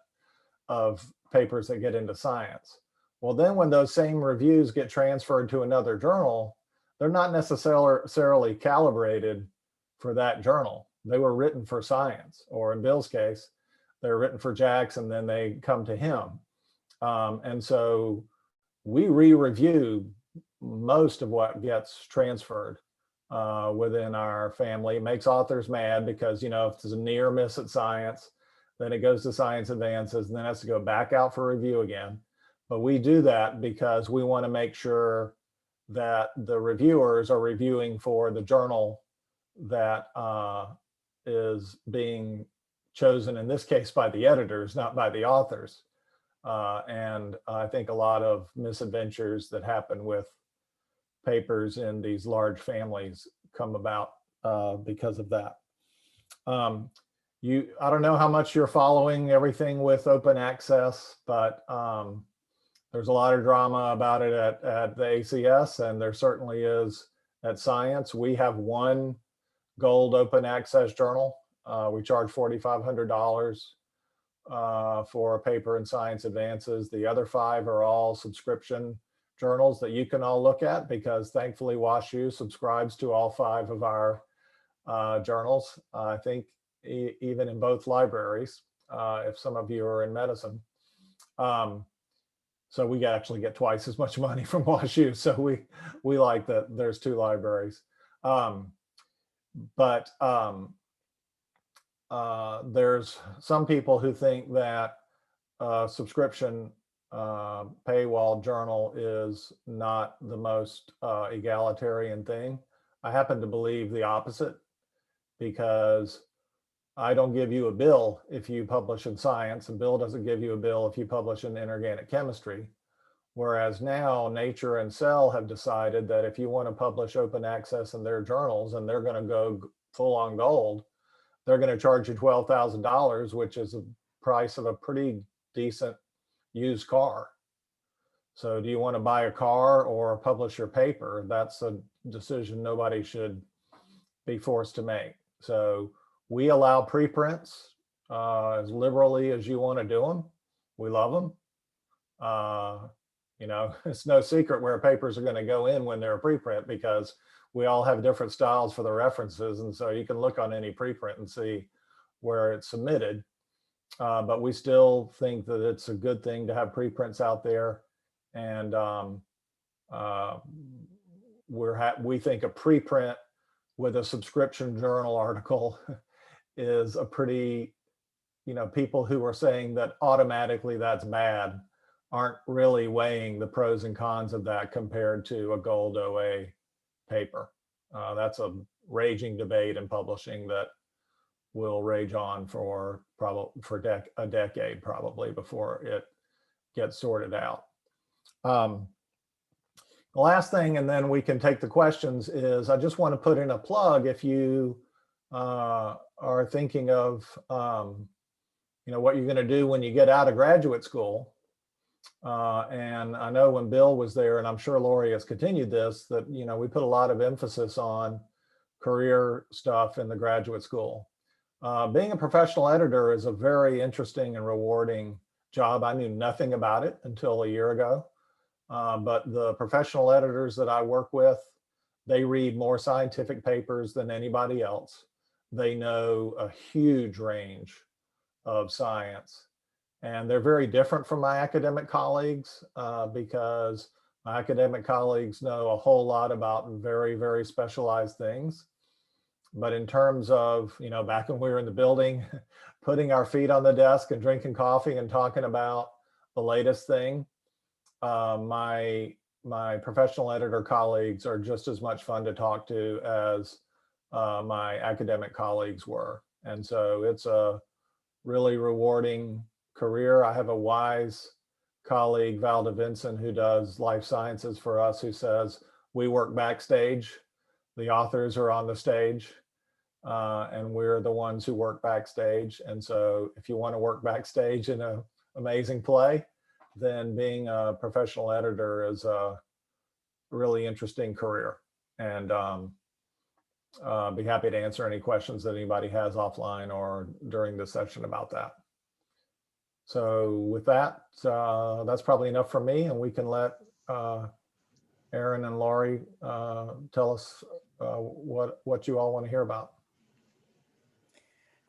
of papers that get into Science. Well, then when those same reviews get transferred to another journal, they're not necessarily calibrated for that journal. They were written for Science, or in Bill's case, they're written for JACS, and then they come to him. And so we re-review most of what gets transferred within our family. It makes authors mad because, if there's a near miss at Science, then it goes to Science Advances, and then it has to go back out for review again. But we do that because we want to make sure that the reviewers are reviewing for the journal that is being chosen, in this case, by the editors, not by the authors. And I think a lot of misadventures that happen with papers in these large families come about because of that. I don't know how much you're following everything with open access, but there's a lot of drama about it at the ACS, and there certainly is at Science. We have one gold open access journal. We charge $4,500 for a paper in Science Advances. The other 5 are all subscription journals that you can all look at, because thankfully WashU subscribes to all 5 of our journals. I think even in both libraries, if some of you are in medicine. So we actually get twice as much money from WashU. So we like that there's 2 libraries. But there's some people who think that subscription paywall journal is not the most egalitarian thing. I happen to believe the opposite, because I don't give you a bill if you publish in Science, and Bill doesn't give you a bill if you publish in inorganic chemistry. Whereas now Nature and Cell have decided that if you want to publish open access in their journals and they're going to go full on gold, they're going to charge you $12,000, which is the price of a pretty decent used car. So do you want to buy a car or publish your paper? That's a decision nobody should be forced to make. So we allow preprints as liberally as you want to do them. We love them. You know, it's no secret where papers are going to go in when they're a preprint, because we all have different styles for the references. And so you can look on any preprint and see where it's submitted. But we still think that it's a good thing to have preprints out there. And we think a preprint with a subscription journal article is a pretty, you know, people who are saying that automatically that's bad aren't really weighing the pros and cons of that compared to a gold OA paper. That's a raging debate in publishing that will rage on for a decade probably before it gets sorted out. The last thing, and then we can take the questions, is I just want to put in a plug. If you are thinking of you know, what you're going to do when you get out of graduate school, and I know when Bill was there, and I'm sure Lori has continued this, that, you know, we put a lot of emphasis on career stuff in the graduate school. Being a professional editor is a very interesting and rewarding job. I knew nothing about it until a year ago. But the professional editors that I work with, they read more scientific papers than anybody else. They know a huge range of science. And they're very different from my academic colleagues, because my academic colleagues know a whole lot about very, very specialized things. But in terms of, you know, back when we were in the building, putting our feet on the desk and drinking coffee and talking about the latest thing, my professional editor colleagues are just as much fun to talk to as my academic colleagues were. And so it's a really rewarding career. I have a wise colleague, Val DeVinson, who does life sciences for us, who says we work backstage. The authors are on the stage, and we're the ones who work backstage. And so if you want to work backstage in an amazing play, then being a professional editor is a really interesting career. And be happy to answer any questions that anybody has offline or during the session about that. So with that, that's probably enough for me, and we can let Aaron and Laurie tell us what you all want to hear about.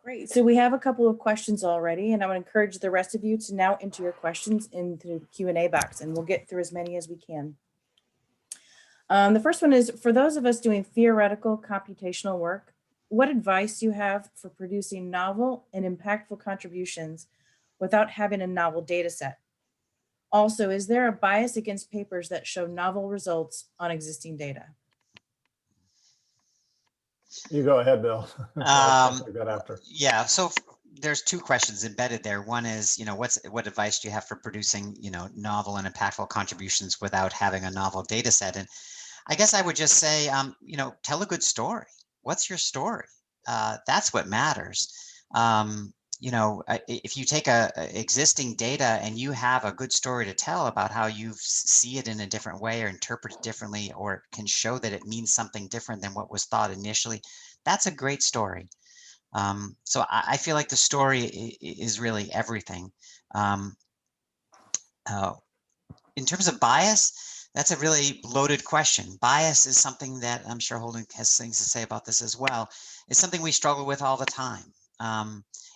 Great. So we have a couple of questions already, and I would encourage the rest of you to now enter your questions into the Q&A box, and we'll get through as many as we can. The first one is, for those of us doing theoretical computational work, what advice do you have for producing novel and impactful contributions without having a novel data set? Also, is there a bias against papers that show novel results on existing data? You go ahead, Bill. I'll take that after. Yeah, so there's two questions embedded there. One is, what advice do you have for producing, novel and impactful contributions without having a novel data set? And I guess I would just say, tell a good story. What's your story? That's what matters. If you take a existing data and you have a good story to tell about how you see it in a different way or interpret it differently, or can show that it means something different than what was thought initially, that's a great story. So I feel like the story is really everything. In terms of bias, that's a really loaded question. Bias is something that I'm sure Holden has things to say about this as well. It's something we struggle with all the time.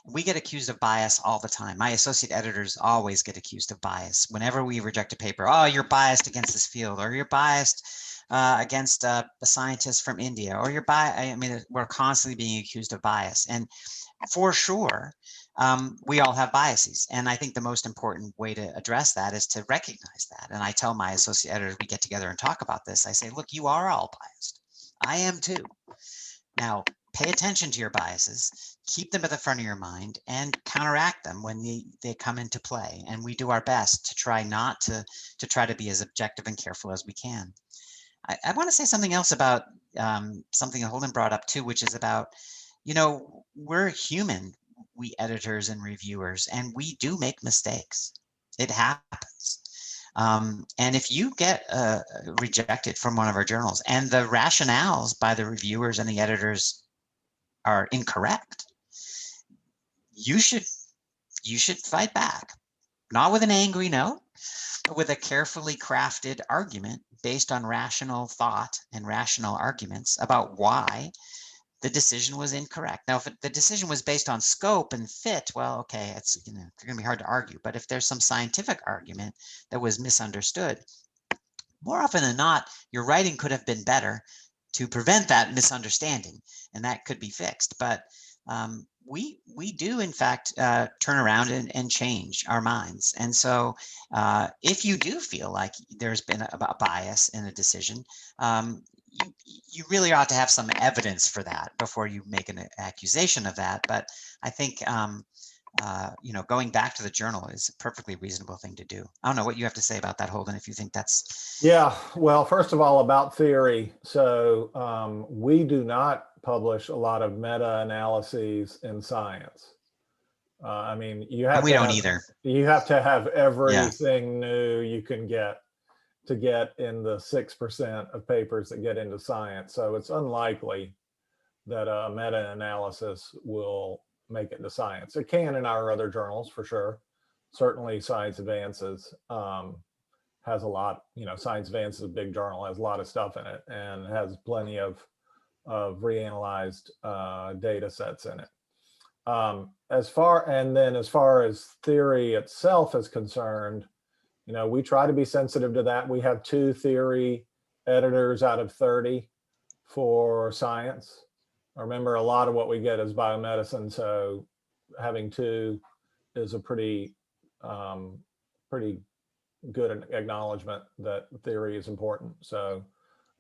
We get accused of bias all the time. My associate editors always get accused of bias. Whenever we reject a paper, oh, you're biased against this field, or you're biased against a scientist from India, or you're biased. I mean, we're constantly being accused of bias. And for sure, we all have biases. And I think the most important way to address that is to recognize that. And I tell my associate editors, we get together and talk about this. I say, look, you are all biased. I am too. Now, pay attention to your biases, keep them at the front of your mind, and counteract them when they come into play. And we do our best to try not to try to be as objective and careful as we can. I want to say something else about something that Holden brought up too, which is about, we're human, we editors and reviewers, and we do make mistakes. It happens. And if you get rejected from one of our journals and the rationales by the reviewers and the editors are incorrect, you should fight back, not with an angry note, but with a carefully crafted argument based on rational thought and rational arguments about why the decision was incorrect. Now, if the decision was based on scope and fit, well, okay, it's going to be hard to argue. But if there's some scientific argument that was misunderstood, more often than not, your writing could have been better to prevent that misunderstanding, and that could be fixed. But we do, in fact, turn around and change our minds. And so if you do feel like there's been a bias in a decision, you really ought to have some evidence for that before you make an accusation of that. But I think, going back to the journal is a perfectly reasonable thing to do. I don't know what you have to say about that, Holden, if you think that's. Yeah, well, first of all, about theory. So we do not publish a lot of meta-analyses in science. I mean, you have we to don't have, either. You have to have everything new you can get to get in the 6% of papers that get into science. So it's unlikely that a meta-analysis will make it to science. It can in our other journals for sure. Certainly Science Advances has a lot, Science Advances is a big journal, has a lot of stuff in it and has plenty of reanalyzed data sets in it. As far as theory itself is concerned, we try to be sensitive to that. We have 2 theory editors out of 30 for science. Remember, a lot of what we get is biomedicine, so having 2 is a pretty good acknowledgement that theory is important. So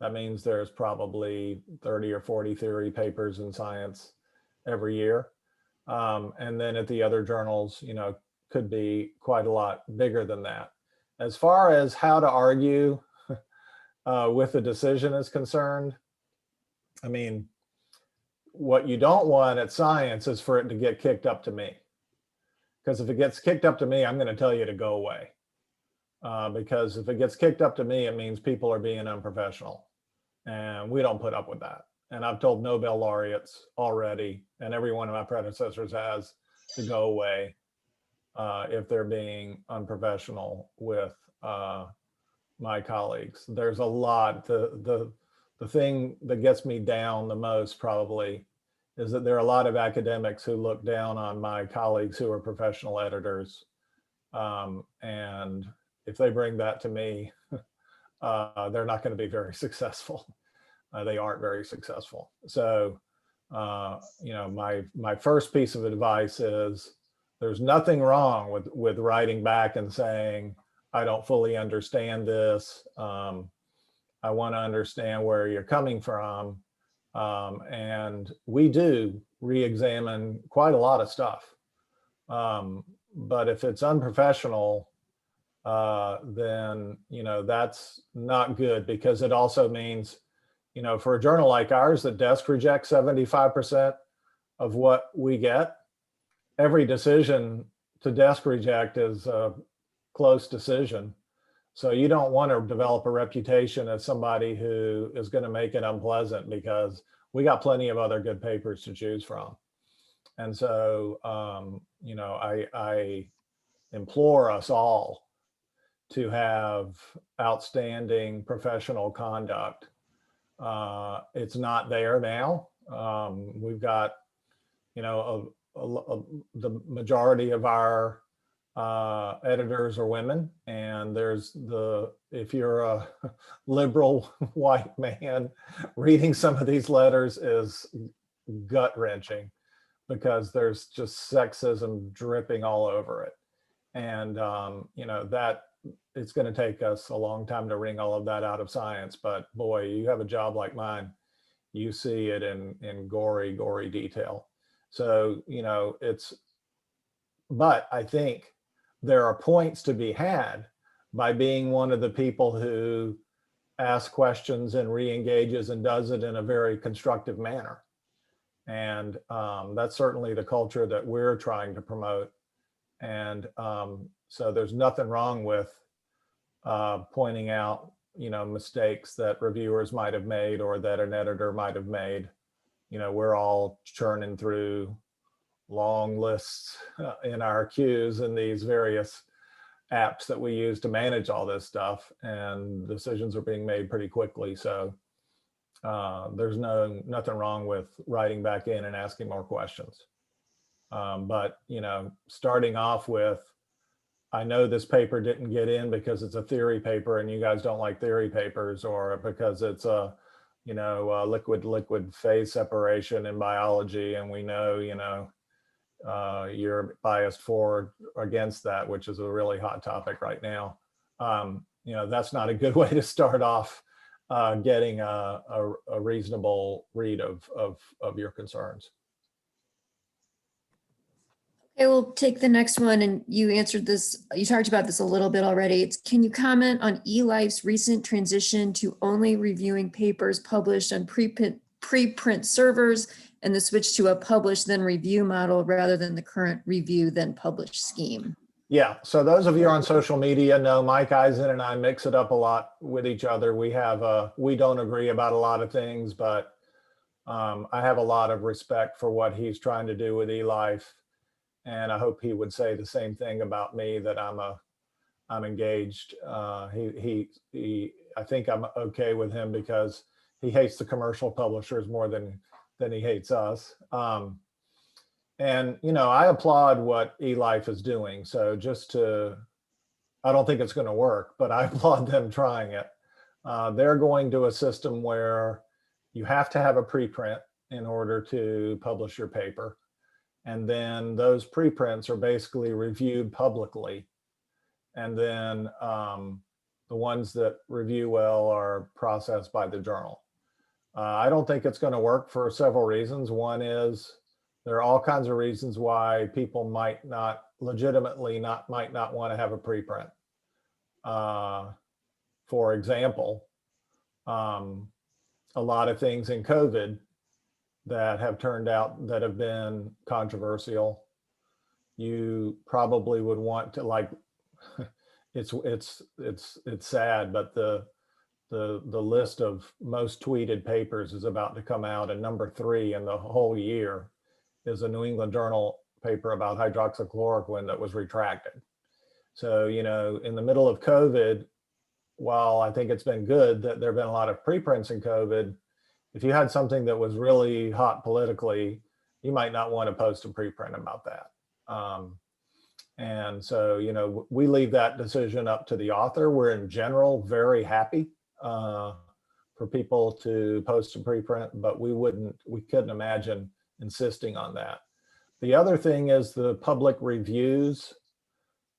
that means there's probably 30 or 40 theory papers in science every year. And then at the other journals, could be quite a lot bigger than that. As far as how to argue with a decision is concerned, I mean, what you don't want at science is for it to get kicked up to me. Because if it gets kicked up to me, I'm going to tell you to go away. Because if it gets kicked up to me, it means people are being unprofessional. And we don't put up with that. And I've told Nobel laureates already, and every one of my predecessors has, to go away if they're being unprofessional with my colleagues. There's a lot. The thing that gets me down the most probably is that there are a lot of academics who look down on my colleagues who are professional editors. And if they bring that to me, they're not going to be very successful. They aren't very successful. So, my first piece of advice is there's nothing wrong with writing back and saying, I don't fully understand this. I want to understand where you're coming from. And we do re-examine quite a lot of stuff. But if it's unprofessional, then, that's not good, because it also means, for a journal like ours that desk rejects 75% of what we get, every decision to desk reject is a close decision. So you don't want to develop a reputation as somebody who is going to make it unpleasant, because we got plenty of other good papers to choose from. And so, I implore us all to have outstanding professional conduct. It's not there now. We've got, the majority of our editors are women, and if you're a liberal white man, reading some of these letters is gut wrenching, because there's just sexism dripping all over it. And, that it's going to take us a long time to wring all of that out of science. But boy, you have a job like mine, you see it in gory detail. So, but I think there are points to be had by being one of the people who asks questions and re-engages and does it in a very constructive manner. And that's certainly the culture that we're trying to promote. And so there's nothing wrong with pointing out, mistakes that reviewers might have made or that an editor might have made. We're all churning through long lists in our queues and these various apps that we use to manage all this stuff, and decisions are being made pretty quickly. So there's nothing wrong with writing back in and asking more questions. But, starting off with, I know this paper didn't get in because it's a theory paper and you guys don't like theory papers, or because it's a liquid phase separation in biology, and we know, you're biased for or against that, which is a really hot topic right now. That's not a good way to start off getting a reasonable read of your concerns. Okay, we'll take the next one, and you answered this, you talked about this a little bit already. Can you comment on eLife's recent transition to only reviewing papers published on preprint servers, and the switch to a publish then review model rather than the current review then publish scheme? Yeah, so those of you on social media know Mike Eisen and I mix it up a lot with each other. We don't agree about a lot of things, but I have a lot of respect for what he's trying to do with eLife. And I hope he would say the same thing about me, that I'm engaged. I think I'm okay with him because he hates the commercial publishers more than he hates us. And, I applaud what eLife is doing. So I don't think it's going to work, but I applaud them trying it. They're going to a system where you have to have a preprint in order to publish your paper. And then those preprints are basically reviewed publicly. And then the ones that review well are processed by the journal. I don't think it's going to work for several reasons. One is there are all kinds of reasons why people might not want to have a preprint. For example, a lot of things in COVID that have turned out that have been controversial, you probably would want to, it's sad, but the list of most tweeted papers is about to come out, and number 3 in the whole year is a New England Journal paper about hydroxychloroquine that was retracted. So, in the middle of COVID, while I think it's been good that there have been a lot of preprints in COVID, if you had something that was really hot politically, you might not want to post a preprint about that. And so, we leave that decision up to the author. We're in general very happy for people to post a preprint, but we couldn't imagine insisting on that. The other thing is the public reviews.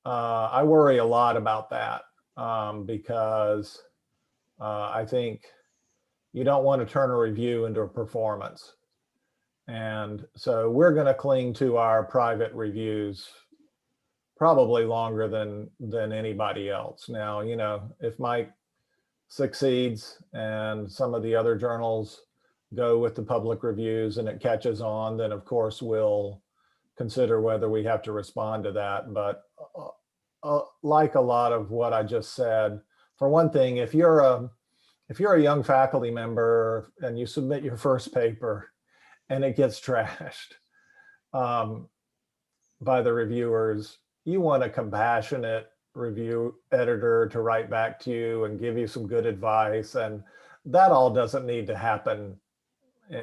I worry a lot about that because I think you don't want to turn a review into a performance. And so we're going to cling to our private reviews probably longer than anybody else. Now, you know, if Mike succeeds and some of the other journals go with the public reviews and it catches on, then of course we'll consider whether we have to respond to that. But like a lot of what I just said, for one thing, if you're a young faculty member and you submit your first paper and it gets trashed by the reviewers, you want a compassionate review editor to write back to you and give you some good advice. And that all doesn't need to happen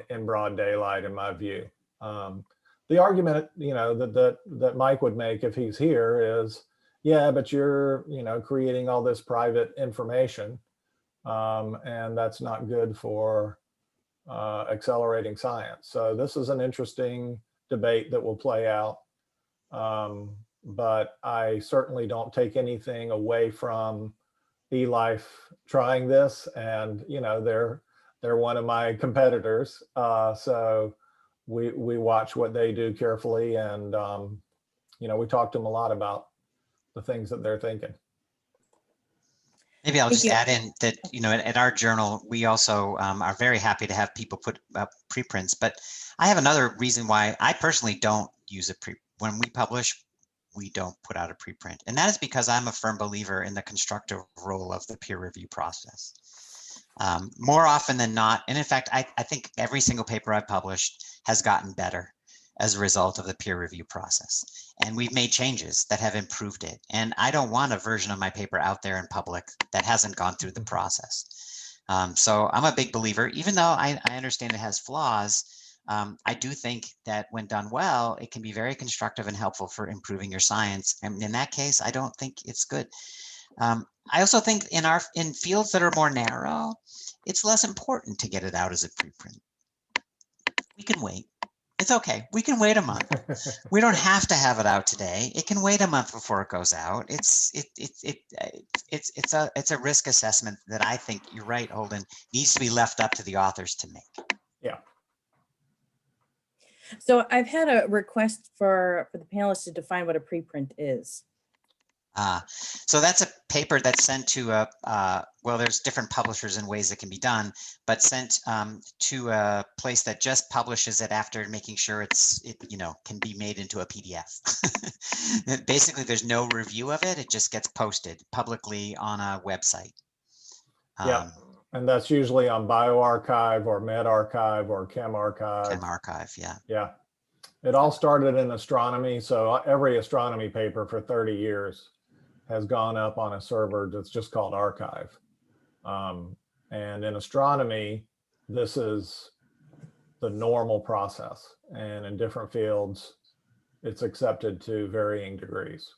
in broad daylight, in my view. The argument, you know, that Mike would make if he's here is, yeah, but you're, you know, creating all this private information, and that's not good for accelerating science. So this is an interesting debate that will play out. But I certainly don't take anything away from eLife trying this, and you know, they're one of my competitors. So we watch what they do carefully, and you know, we talk to them a lot about the things that they're thinking. Maybe I'll Thank just you. add in that, you know, at our journal, we also are very happy to have people put up preprints. But I have another reason why I personally don't use a when we publish, we don't put out a preprint. And that is because I'm a firm believer in the constructive role of the peer review process. More often than not, and in fact, I think every single paper I've published has gotten better as a result of the peer review process. And we've made changes that have improved it. And I don't want a version of my paper out there in public that hasn't gone through the process. So I'm a big believer, even though I understand it has flaws. I do think that when done well, it can be very constructive and helpful for improving your science. And in that case, I don't think it's good. I also think in fields that are more narrow, it's less important to get it out as a preprint. We can wait. It's okay. We can wait a month. We don't have to have it out today. It can wait a month before it goes out. It's a risk assessment that I think you're right, Holden, needs to be left up to the authors to make. Yeah. So I've had a request for the panelists to define what a preprint is. So that's a paper that's sent to well, there's different publishers and ways it can be done, but sent to a place that just publishes it after making sure it you know, can be made into a PDF. Basically, there's no review of it. It just gets posted publicly on a website. Yeah, and that's usually on bioRxiv or medRxiv or chemRxiv. chemRxiv, yeah. Yeah, it all started in astronomy. So every astronomy paper for 30 years has gone up on a server that's just called arXiv. And in astronomy, this is the normal process. And in different fields, it's accepted to varying degrees.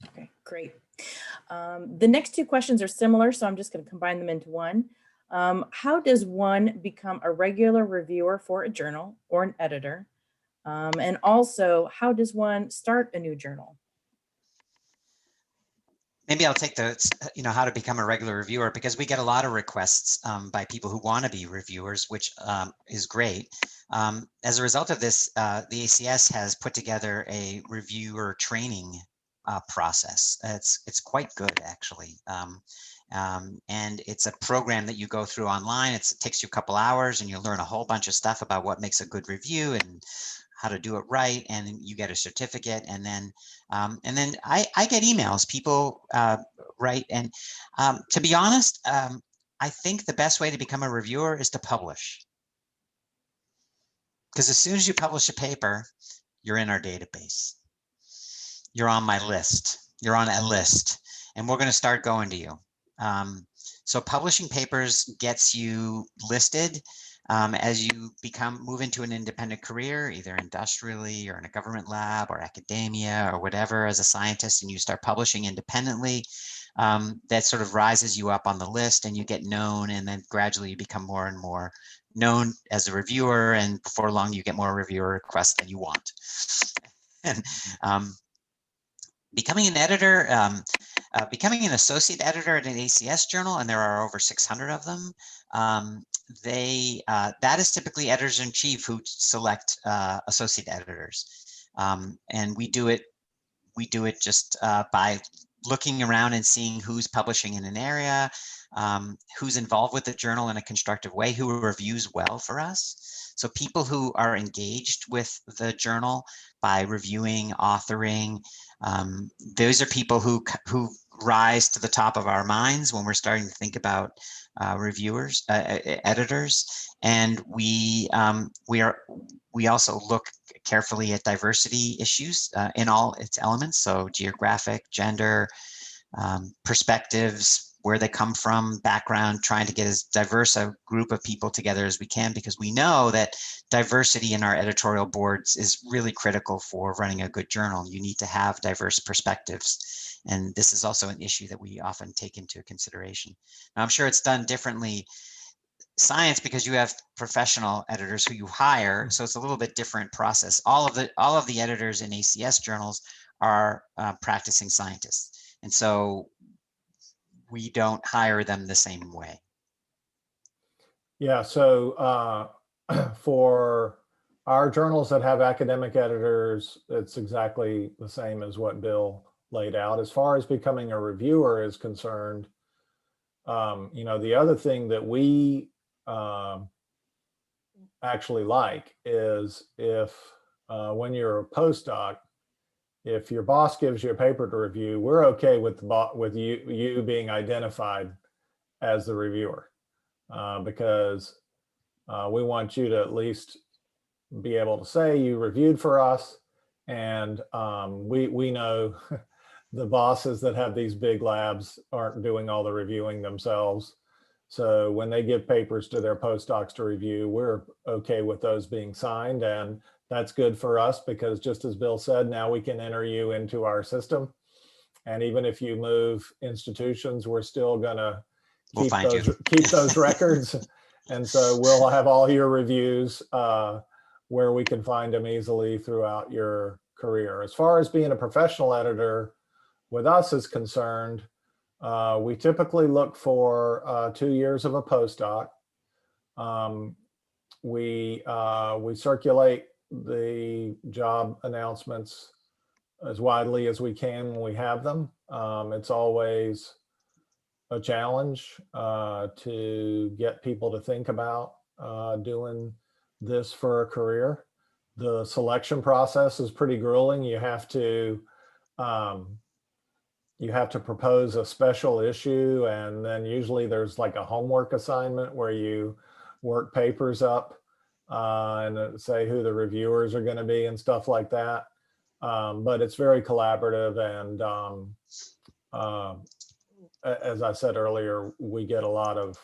Okay, great. The next two questions are similar, so I'm just going to combine them into one. How does one become a regular reviewer for a journal or an editor? And also, how does one start a new journal? Maybe I'll take the, you know, how to become a regular reviewer, because we get a lot of requests by people who want to be reviewers, which is great. As a result of this, the ACS has put together a reviewer training process. It's quite good, actually. And it's a program that you go through online. It takes you a couple hours and you learn a whole bunch of stuff about what makes a good review and how to do it right, and you get a certificate. And then I get emails, people write, and to be honest, I think the best way to become a reviewer is to publish, because as soon as you publish a paper, you're in our database. You're on my list. You're on a list, and we're going to start going to you. So publishing papers gets you listed. As you move into an independent career, either industrially or in a government lab or academia or whatever, as a scientist, and you start publishing independently, that sort of rises you up on the list and you get known, and then gradually you become more and more known as a reviewer, and before long you get more reviewer requests than you want. And becoming an editor, becoming an associate editor at an ACS journal, and there are over 600 of them, that is typically editors-in-chief who select associate editors. And we do it just by looking around and seeing who's publishing in an area, who's involved with the journal in a constructive way, who reviews well for us. So people who are engaged with the journal by reviewing, authoring, those are people who rise to the top of our minds when we're starting to think about editors. And we also look carefully at diversity issues in all its elements. So geographic, gender, perspectives, where they come from, background, trying to get as diverse a group of people together as we can, because we know that diversity in our editorial boards is really critical for running a good journal. You need to have diverse perspectives. And this is also an issue that we often take into consideration. Now, I'm sure it's done differently science because you have professional editors who you hire, so it's a little bit different process. All of the editors in ACS journals are practicing scientists, and so we don't hire them the same way. Yeah, so for our journals that have academic editors, it's exactly the same as what Bill laid out. As far as becoming a reviewer is concerned, the other thing that we actually like is if when you're a postdoc, if your boss gives you a paper to review, we're okay with you being identified as the reviewer, because we want you to at least be able to say you reviewed for us, and we know the bosses that have these big labs aren't doing all the reviewing themselves. So when they give papers to their postdocs to review, we're okay with those being signed, and that's good for us because, just as Bill said, now we can enter you into our system. And even if you move institutions, we're still gonna keep those records. And so we'll have all your reviews where we can find them easily throughout your career. As far as being a professional editor with us is concerned, we typically look for 2 years of a postdoc. We circulate the job announcements as widely as we can when we have them. It's always a challenge to get people to think about doing this for a career. The selection process is pretty grueling. You have to propose a special issue, and then usually there's like a homework assignment where you work papers up and say who the reviewers are going to be and stuff like that. But it's very collaborative, and as I said earlier, we get a lot of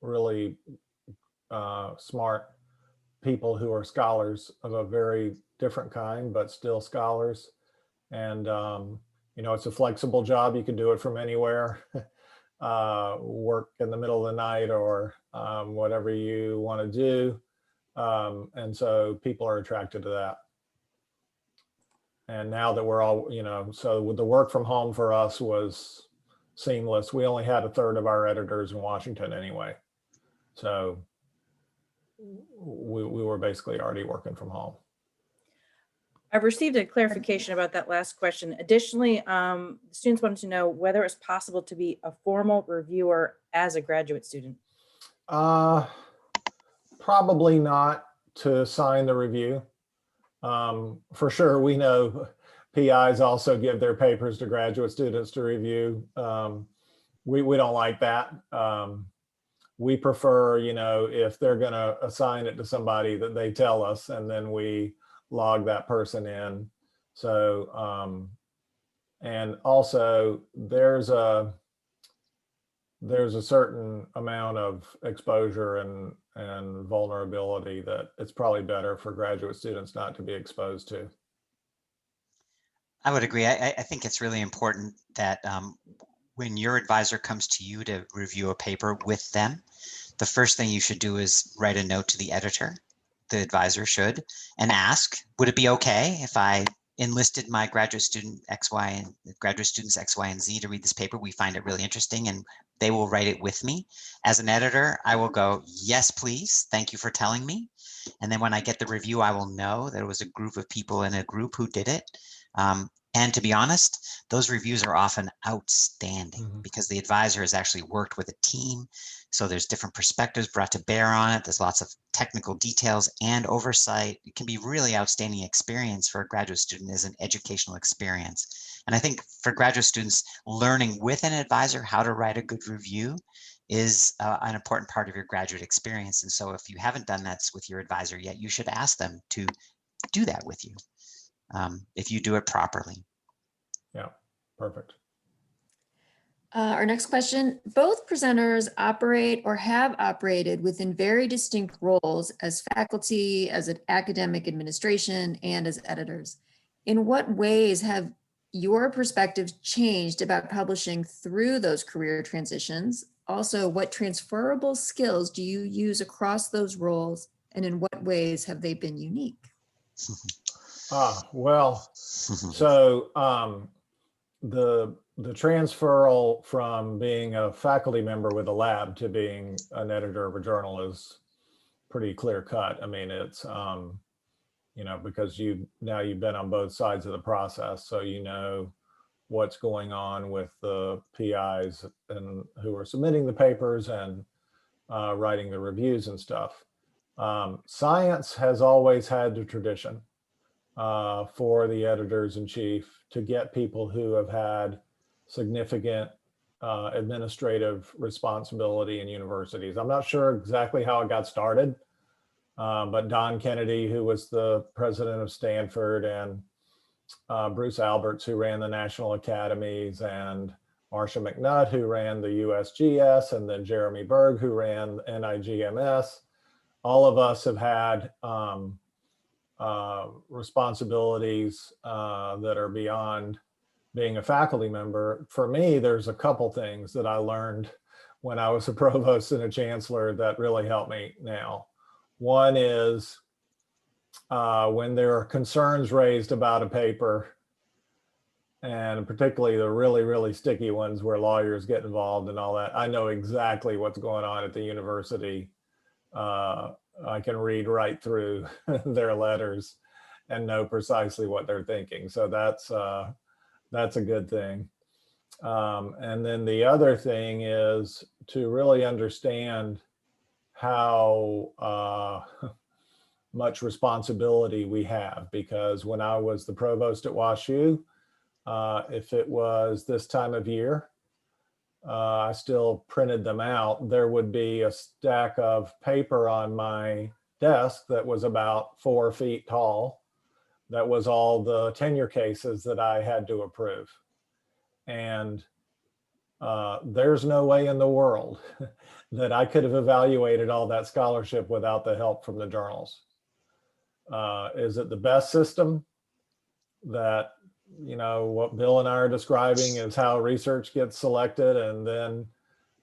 really smart people who are scholars of a very different kind, but still scholars. And it's a flexible job. You can do it from anywhere. Work in the middle of the night or whatever you want to do. And so people are attracted to that. And now that we're all, so with the work from home for us was seamless. We only had 1/3 of our editors in Washington anyway. So we were basically already working from home. I've received a clarification about that last question. Additionally, students wanted to know whether it's possible to be a formal reviewer as a graduate student. Probably not to sign the review. For sure, we know PIs also give their papers to graduate students to review. We don't like that. We prefer, if they're going to assign it to somebody, that they tell us, and then we log that person in. So, and also there's a certain amount of exposure and vulnerability that it's probably better for graduate students not to be exposed to. I would agree. I think it's really important that when your advisor comes to you to review a paper with them, the first thing you should do is write a note to the editor. The advisor should, and ask, would it be okay if I enlisted my graduate students X, Y, and Z to read this paper? We find it really interesting, and they will write it with me. As an editor, I will go, yes, please. Thank you for telling me. And then when I get the review, I will know that it was a group of people in a group who did it. And to be honest, those reviews are often outstanding because the advisor has actually worked with a team. So there's different perspectives brought to bear on it. There's lots of technical details and oversight. It can be really outstanding experience for a graduate student as an educational experience. And I think for graduate students, learning with an advisor how to write a good review is an important part of your graduate experience. And so if you haven't done that with your advisor yet, you should ask them to do that with you if you do it properly. Yeah, perfect. Our next question, both presenters operate or have operated within very distinct roles as faculty, as an academic administration, and as editors. In what ways have your perspectives changed about publishing through those career transitions? Also, what transferable skills do you use across those roles, and in what ways have they been unique? Well, so the transferal from being a faculty member with a lab to being an editor of a journal is pretty clear cut. I mean, it's, you know, because you've been on both sides of the process, so you know what's going on with the PIs and who are submitting the papers and writing the reviews and stuff. Science has always had the tradition for the editors in chief to get people who have had significant administrative responsibility in universities. I'm not sure exactly how it got started, but Don Kennedy, who was the president of Stanford, and Bruce Alberts, who ran the National Academies, and Marcia McNutt, who ran the USGS, and then Jeremy Berg, who ran NIGMS. All of us have had responsibilities that are beyond being a faculty member. For me, there's a couple things that I learned when I was a provost and a chancellor that really help me now. One is when there are concerns raised about a paper, and particularly the really, really sticky ones where lawyers get involved and all that, I know exactly what's going on at the university. I can read right through their letters and know precisely what they're thinking. So that's a good thing. And then the other thing is to really understand how much responsibility we have, because when I was the provost at WashU, if it was this time of year, I still printed them out, there would be a stack of paper on my desk that was about 4 feet tall. That was all the tenure cases that I had to approve. And there's no way in the world that I could have evaluated all that scholarship without the help from the journals. Is it the best system? That, you know, what Bill and I are describing is how research gets selected, and then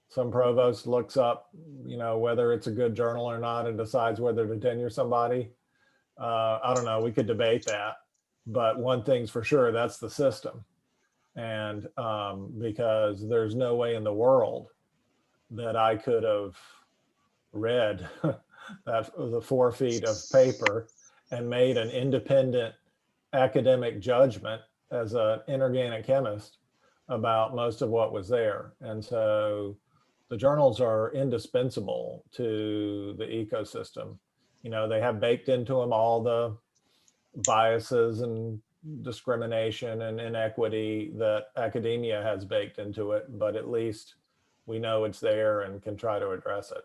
some provost looks up, you know, whether it's a good journal or not and decides whether to tenure somebody. I don't know, we could debate that, but one thing's for sure, that's the system. And because there's no way in the world that I could have read the 4 feet of paper and made an independent academic judgment as an inorganic chemist about most of what was there. And so the journals are indispensable to the ecosystem. You know, they have baked into them all the biases and discrimination and inequity that academia has baked into it, but at least we know it's there and can try to address it.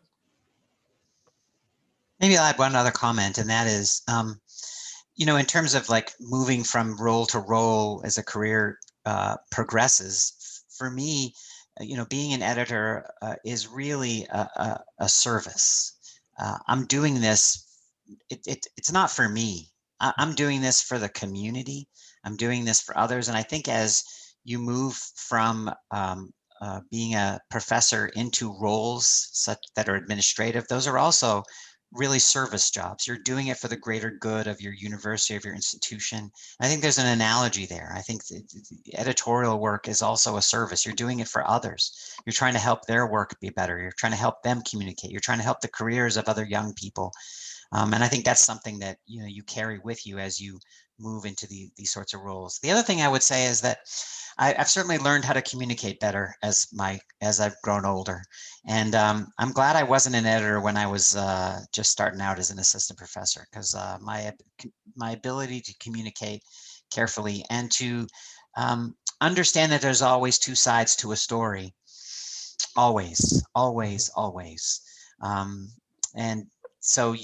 Maybe I'll add one other comment, and that is, you know, in terms of like moving from role to role as a career progresses, for me, you know, being an editor is really a service. I'm doing this, it's not for me. I'm doing this for the community. I'm doing this for others. And I think as you move from being a professor into roles such that are administrative, those are also really service jobs. You're doing it for the greater good of your university, of your institution. I think there's an analogy there. I think the editorial work is also a service. You're doing it for others. You're trying to help their work be better. You're trying to help them communicate. You're trying to help the careers of other young people. And I think that's something that, you know, you carry with you as you move into these sorts of roles. The other thing I would say is that I've certainly learned how to communicate better as I've grown older. And I'm glad I wasn't an editor when I was just starting out as an assistant professor, because my ability to communicate carefully and to understand that there's always two sides to a story, always. And so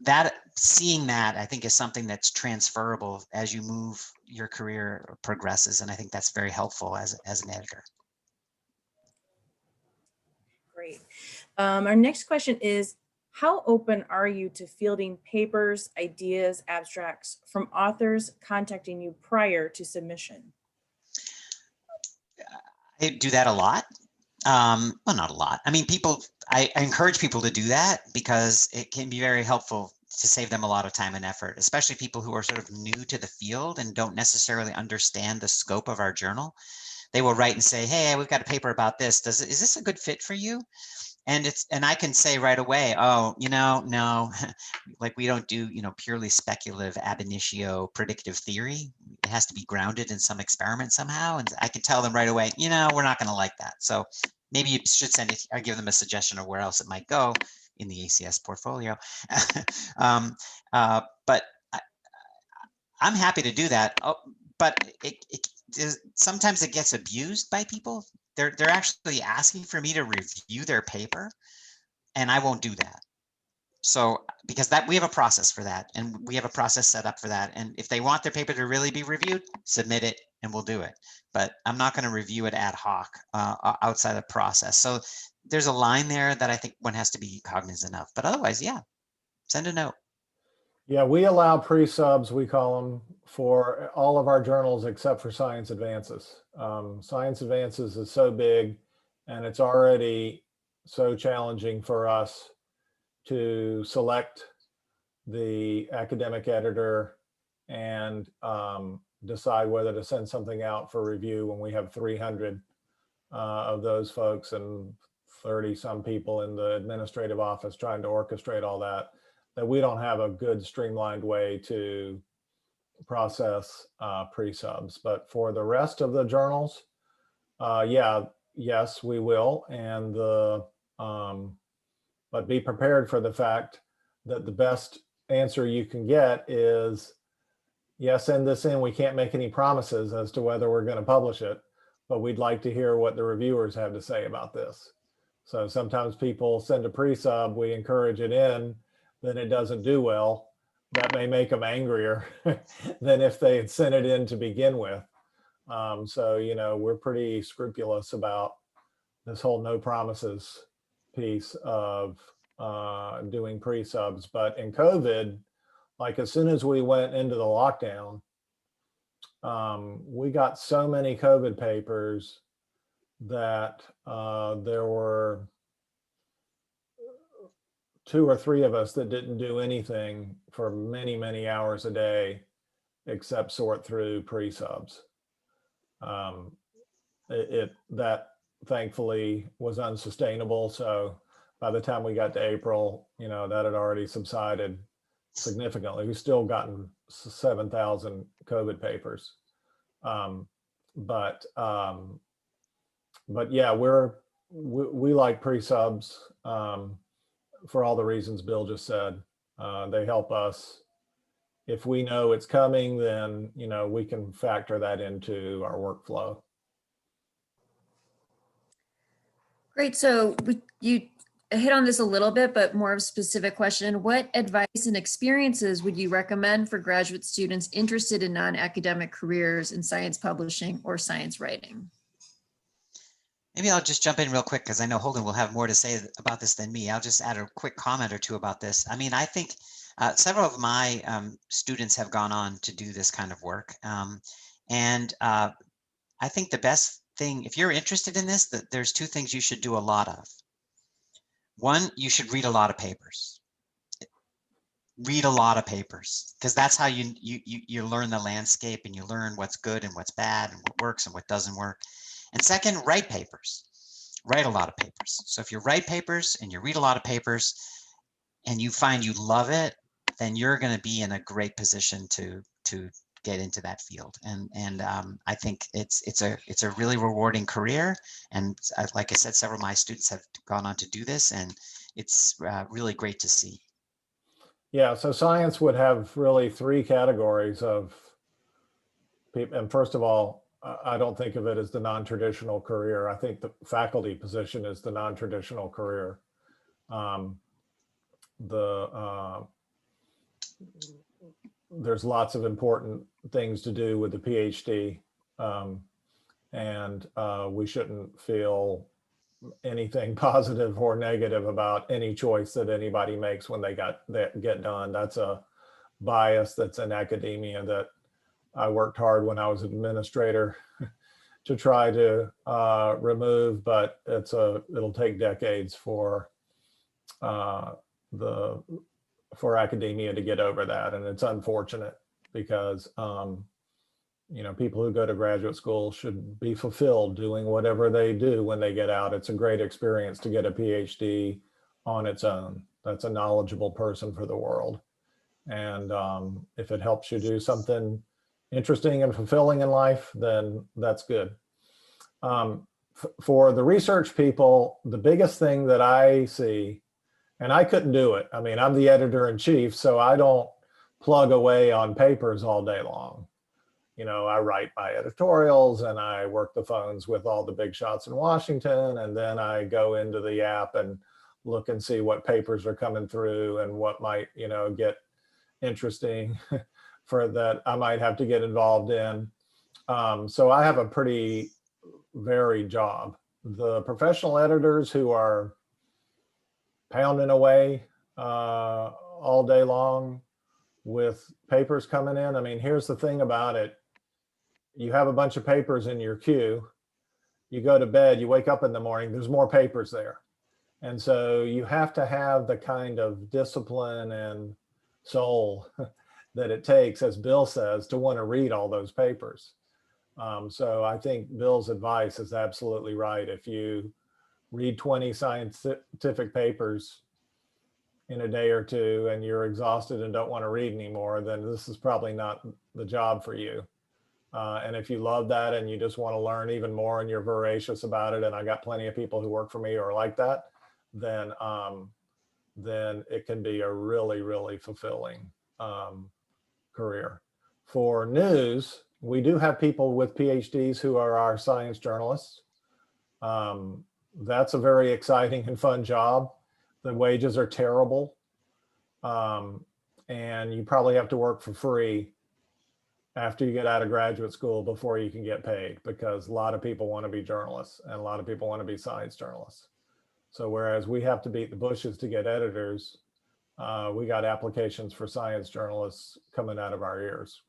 that seeing that, I think, is something that's transferable as you move, your career progresses, and I think that's very helpful as an editor. Great. Our next question is, how open are you to fielding papers, ideas, abstracts from authors contacting you prior to submission? I do that a lot. Well, not a lot. I mean, I encourage people to do that because it can be very helpful to save them a lot of time and effort, especially people who are sort of new to the field and don't necessarily understand the scope of our journal. They will write and say, hey, we've got a paper about this. Is this a good fit for you? And I can say right away, oh, no, like we don't do, purely speculative ab initio predictive theory. It has to be grounded in some experiment somehow. And I can tell them right away, we're not going to like that. So maybe you should send it, or give them a suggestion of where else it might go in the ACS portfolio. But I'm happy to do that. Oh, but sometimes it gets abused by people. They're actually asking for me to review their paper, and I won't do that. So because we have a process for that, and we have a process set up for that. And if they want their paper to really be reviewed, submit it and we'll do it. But I'm not going to review it ad hoc outside the process. So there's a line there that I think one has to be cognizant of. But otherwise, yeah, send a note. Yeah, we allow pre-subs, we call them, for all of our journals except for Science Advances. Science Advances is so big, and it's already so challenging for us to select the academic editor and decide whether to send something out for review when we have 300 of those folks and 30 some people in the administrative office trying to orchestrate all that we don't have a good streamlined way to process pre-subs. But for the rest of the journals, yes, we will. And but be prepared for the fact that the best answer you can get is, yes, send this in. We can't make any promises as to whether we're going to publish it, but we'd like to hear what the reviewers have to say about this. So sometimes people send a pre-sub, we encourage it in, then it doesn't do well. That may make them angrier than if they had sent it in to begin with. So, we're pretty scrupulous about this whole no promises piece of doing pre-subs. But in COVID, like as soon as we went into the lockdown, we got so many COVID papers that there were 2 or 3 of us that didn't do anything for many, many hours a day except sort through pre-subs. That thankfully was unsustainable. So by the time we got to April, that had already subsided significantly. We've still gotten 7,000 COVID papers. But yeah, we like pre-subs for all the reasons Bill just said. They help us. If we know it's coming, then we can factor that into our workflow. Great. So you hit on this a little bit, but more of a specific question. What advice and experiences would you recommend for graduate students interested in non-academic careers in science publishing or science writing? Maybe I'll just jump in real quick because I know Holden will have more to say about this than me. I'll just add a quick comment or two about this. I mean, I think several of my students have gone on to do this kind of work. And I think the best thing, if you're interested in this, there's 2 things you should do a lot of. One, you should read a lot of papers. read a lot of papers, because that's how you learn the landscape, and you learn what's good and what's bad and what works and what doesn't work. And second, write papers. Write a lot of papers. So if you write papers and you read a lot of papers and you find you love it, then you're going to be in a great position to get into that field. And I think it's a really rewarding career. And like I said, several of my students have gone on to do this, and it's really great to see. Yeah, so science would have really three categories of people. And first of all, I don't think of it as the non-traditional career. I think the faculty position is the non-traditional career. There's lots of important things to do with the PhD, and we shouldn't feel anything positive or negative about any choice that anybody makes when they get done. That's a bias that's in academia that I worked hard when I was administrator to try to remove, but it'll take decades for academia to get over that. And it's unfortunate because, people who go to graduate school should be fulfilled doing whatever they do when they get out. It's a great experience to get a PhD on its own. That's a knowledgeable person for the world. And if it helps you do something interesting and fulfilling in life, then that's good. For the research people, the biggest thing that I see, and I couldn't do it. I mean, I'm the editor-in-chief, so I don't plug away on papers all day long. I write my editorials and I work the phones with all the big shots in Washington. And then I go into the app and look and see what papers are coming through and what might, get interesting for that I might have to get involved in. So I have a pretty varied job. The professional editors who are pounding away all day long with papers coming in. I mean, here's the thing about it. You have a bunch of papers in your queue. You go to bed, you wake up in the morning, there's more papers there. And so you have to have the kind of discipline and soul that it takes, as Bill says, to want to read all those papers. So I think Bill's advice is absolutely right. If you read 20 scientific papers in a day or two and you're exhausted and don't want to read anymore, then this is probably not the job for you. And if you love that and you just want to learn even more and you're voracious about it, and I got plenty of people who work for me who are like that, then it can be a really, really fulfilling career. For news, we do have people with PhDs who are our science journalists. That's a very exciting and fun job. The wages are terrible. And you probably have to work for free after you get out of graduate school before you can get paid, because a lot of people want to be journalists and a lot of people want to be science journalists. So whereas we have to beat the bushes to get editors, we got applications for science journalists coming out of our ears.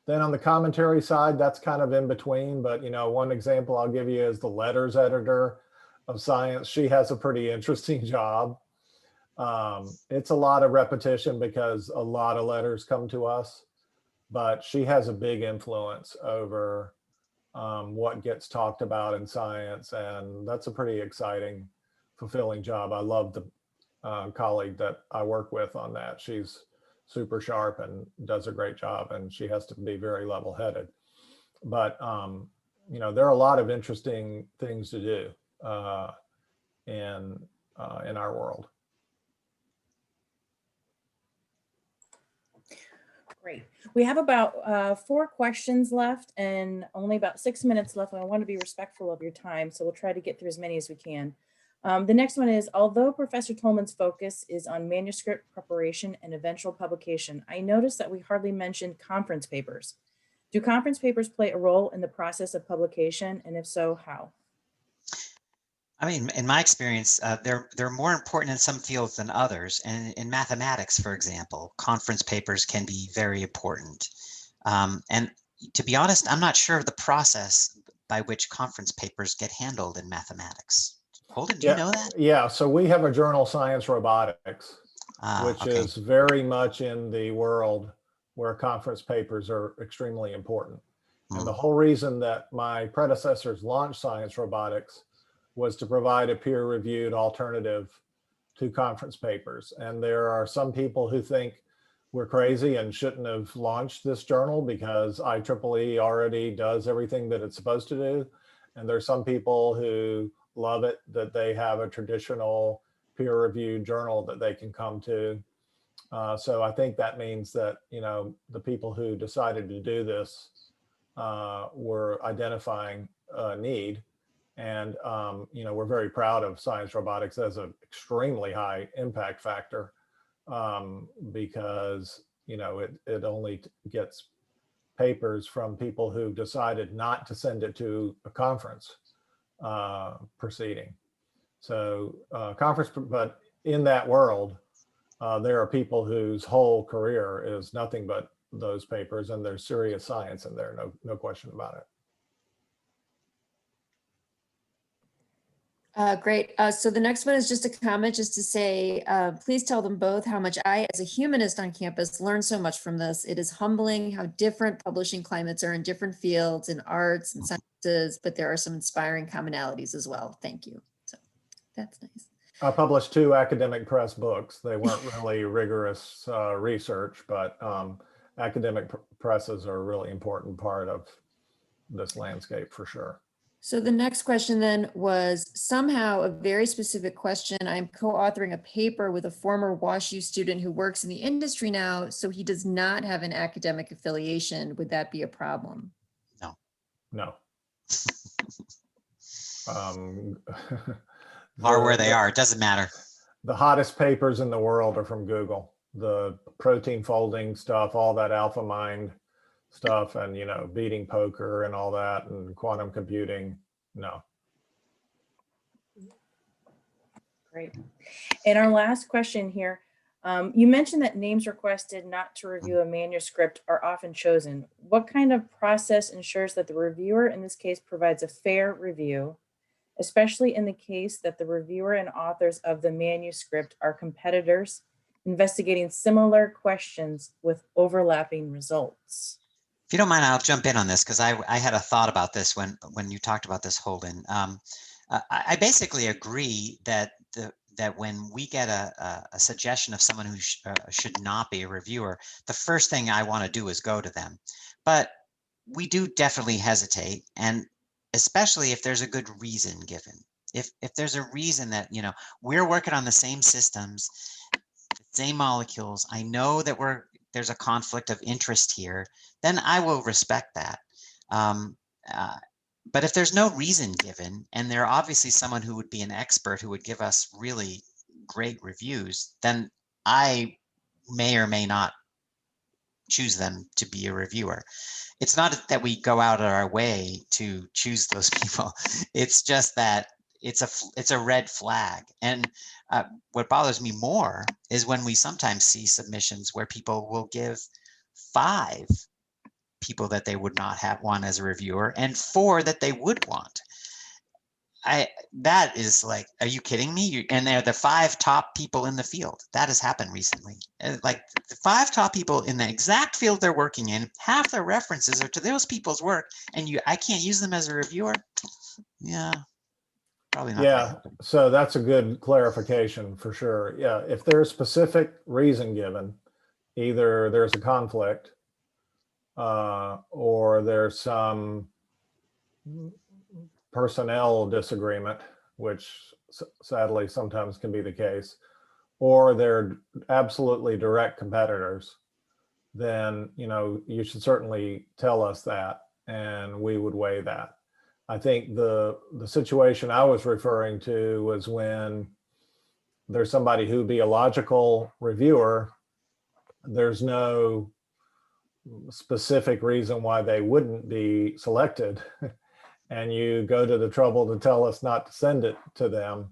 Then on the commentary side, that's kind of in between, but one example I'll give you is the letters editor of science. She has a pretty interesting job. It's a lot of repetition because a lot of letters come to us, but she has a big influence over what gets talked about in science. And that's a pretty exciting, fulfilling job. I love the colleague that I work with on that. She's super sharp and does a great job, and she has to be very level-headed. But there are a lot of interesting things to do in our world. Great. We have about 4 questions left and only about 6 minutes left. And I want to be respectful of your time, so we'll try to get through as many as we can. The next one is, although Professor Tolman's focus is on manuscript preparation and eventual publication, I noticed that we hardly mentioned conference papers. Do conference papers play a role in the process of publication? And if so, how? I mean, in my experience, they're more important in some fields than others. And in mathematics, for example, conference papers can be very important. And to be honest, I'm not sure of the process by which conference papers get handled in mathematics. Holden, do you know that? Yeah, so we have a journal, Science Robotics. which Okay. is very much in the world where conference papers are extremely important. And the Mm. whole reason that my predecessors launched Science Robotics was to provide a peer-reviewed alternative to conference papers. And there are some people who think we're crazy and shouldn't have launched this journal because IEEE already does everything that it's supposed to do. And there's some people who love it that they have a traditional peer-reviewed journal that they can come to. So I think that means that, you know, the people who decided to do this were identifying a need. And, you know, we're very proud of Science Robotics as an extremely high impact factor because, you know, it only gets papers from people who decided not to send it to a conference proceeding. So but in that world, there are people whose whole career is nothing but those papers, and there's serious science in there, no question about it. Great. So the next one is just a comment, just to say, please tell them both how much I, as a humanist on campus, learn so much from this. It is humbling how different publishing climates are in different fields, in arts and sciences, but there are some inspiring commonalities as well. Thank you. So that's nice. I published 2 academic press books. They weren't really rigorous research, but academic presses are a really important part of this landscape for sure. So the next question then was somehow a very specific question. I'm co-authoring a paper with a former WashU student who works in the industry now, so he does not have an academic affiliation. Would that be a problem? No. Are where they are, it doesn't matter. The hottest papers in the world are from Google. The protein folding stuff, all that AlphaMind stuff, and, you know, beating poker and all that, and quantum computing. No. Great. And our last question here, you mentioned that names requested not to review a manuscript are often chosen. What kind of process ensures that the reviewer, in this case, provides a fair review, especially in the case that the reviewer and authors of the manuscript are competitors investigating similar questions with overlapping results? If you don't mind, I'll jump in on this because I had a thought about this when you talked about this, Holden. I basically agree that that when we get a suggestion of someone who should not be a reviewer, the first thing I want to do is go to them. But we do definitely hesitate, and especially if there's a good reason given. If there's a reason that, you know, we're working on the same systems, the same molecules, I know that there's a conflict of interest here, then I will respect that. But if there's no reason given, and they're obviously someone who would be an expert who would give us really great reviews, then I may or may not choose them to be a reviewer. It's not that we go out of our way to choose those people. It's just that it's a red flag. And what bothers me more is when we sometimes see submissions where people will give 5 people that they would not have one as a reviewer and 4 that they would want. That is like, are you kidding me? And they're the 5 top people in the field. That has happened recently. Like the 5 top people in the exact field they're working in, half their references are to those people's work, and I can't use them as a reviewer. Yeah. Probably not. Yeah, so that's a good clarification for sure. Yeah, if there's specific reason given, either there's a conflict or there's some personnel disagreement, which sadly sometimes can be the case, or they're absolutely direct competitors, then, you know, you should certainly tell us that and we would weigh that. I think the situation I was referring to was when there's somebody who'd be a logical reviewer, there's no specific reason why they wouldn't be selected, and you go to the trouble to tell us not to send it to them,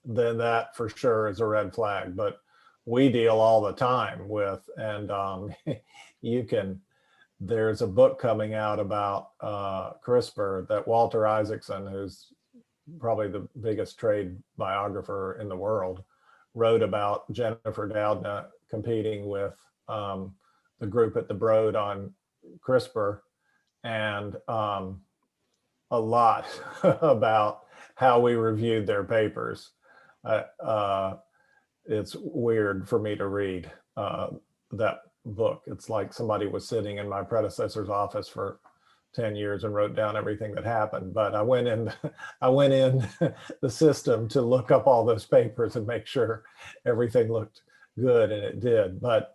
then that for sure is a red flag. But we deal all the time with, and there's a book coming out about CRISPR that Walter Isaacson, who's probably the biggest trade biographer in the world, wrote about Jennifer Doudna competing with the group at the Broad on CRISPR, and a lot about how we reviewed their papers. It's weird for me to read that book. It's like somebody was sitting in my predecessor's office for 10 years and wrote down everything that happened. But I went in the system to look up all those papers and make sure everything looked good, and it did. But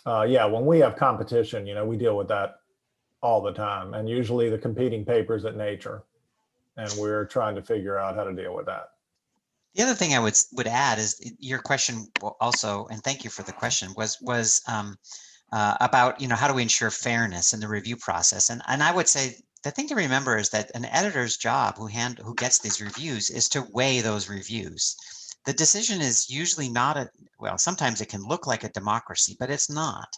yeah, when we have competition, you know, we deal with that all the time, and usually the competing papers at Nature, and we're trying to figure out how to deal with that. The other thing I would add is your question also, and thank you for the question, was about, you know, how do we ensure fairness in the review process? And I would say the thing to remember is that an editor's job who gets these reviews is to weigh those reviews. The decision is usually not well, sometimes it can look like a democracy, but it's not.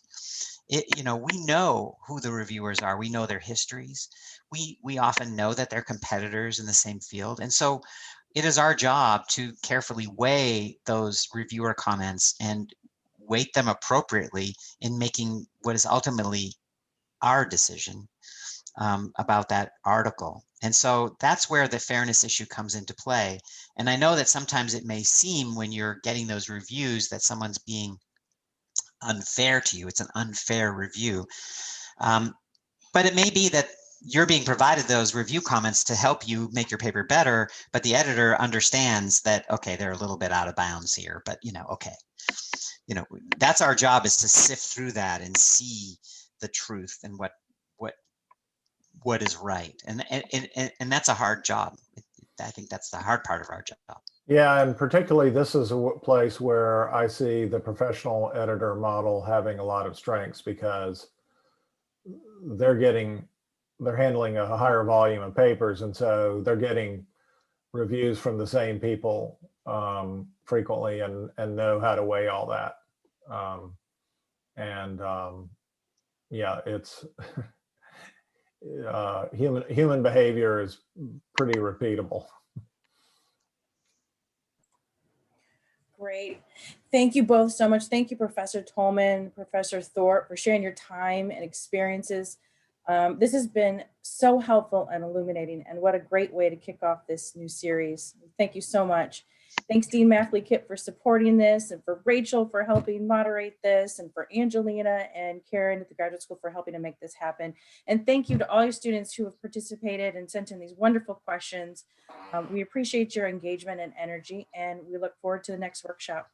You know, we know who the reviewers are. We know their histories. We often know that they're competitors in the same field. And so it is our job to carefully weigh those reviewer comments and weight them appropriately in making what is ultimately our decision about that article. And so that's where the fairness issue comes into play. And I know that sometimes it may seem when you're getting those reviews that someone's being unfair to you. It's an unfair review. But it may be that you're being provided those review comments to help you make your paper better, but the editor understands that, okay, they're a little bit out of bounds here, but you know, okay. You know, that's our job, is to sift through that and see the truth and what is right. And that's a hard job. I think that's the hard part of our job. Yeah, and particularly this is a place where I see the professional editor model having a lot of strengths, because they're handling a higher volume of papers, and so they're getting reviews from the same people frequently, and know how to weigh all that. Yeah, it's human behavior is pretty repeatable. Great. Thank you both so much. Thank you, Professor Tolman, Professor Thorpe, for sharing your time and experiences. This has been so helpful and illuminating, and what a great way to kick off this new series. Thank you so much. Thanks, Dean Mathley Kipp, for supporting this, and for Rachel for helping moderate this, and for Angelina and Karen at the Graduate School for helping to make this happen. And thank you to all your students who have participated and sent in these wonderful questions. We appreciate your engagement and energy, and we look forward to the next workshop.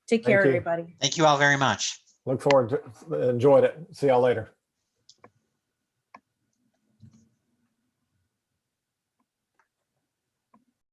Take care, everybody. Thank you all very much. Look forward to, enjoyed it. See y'all later.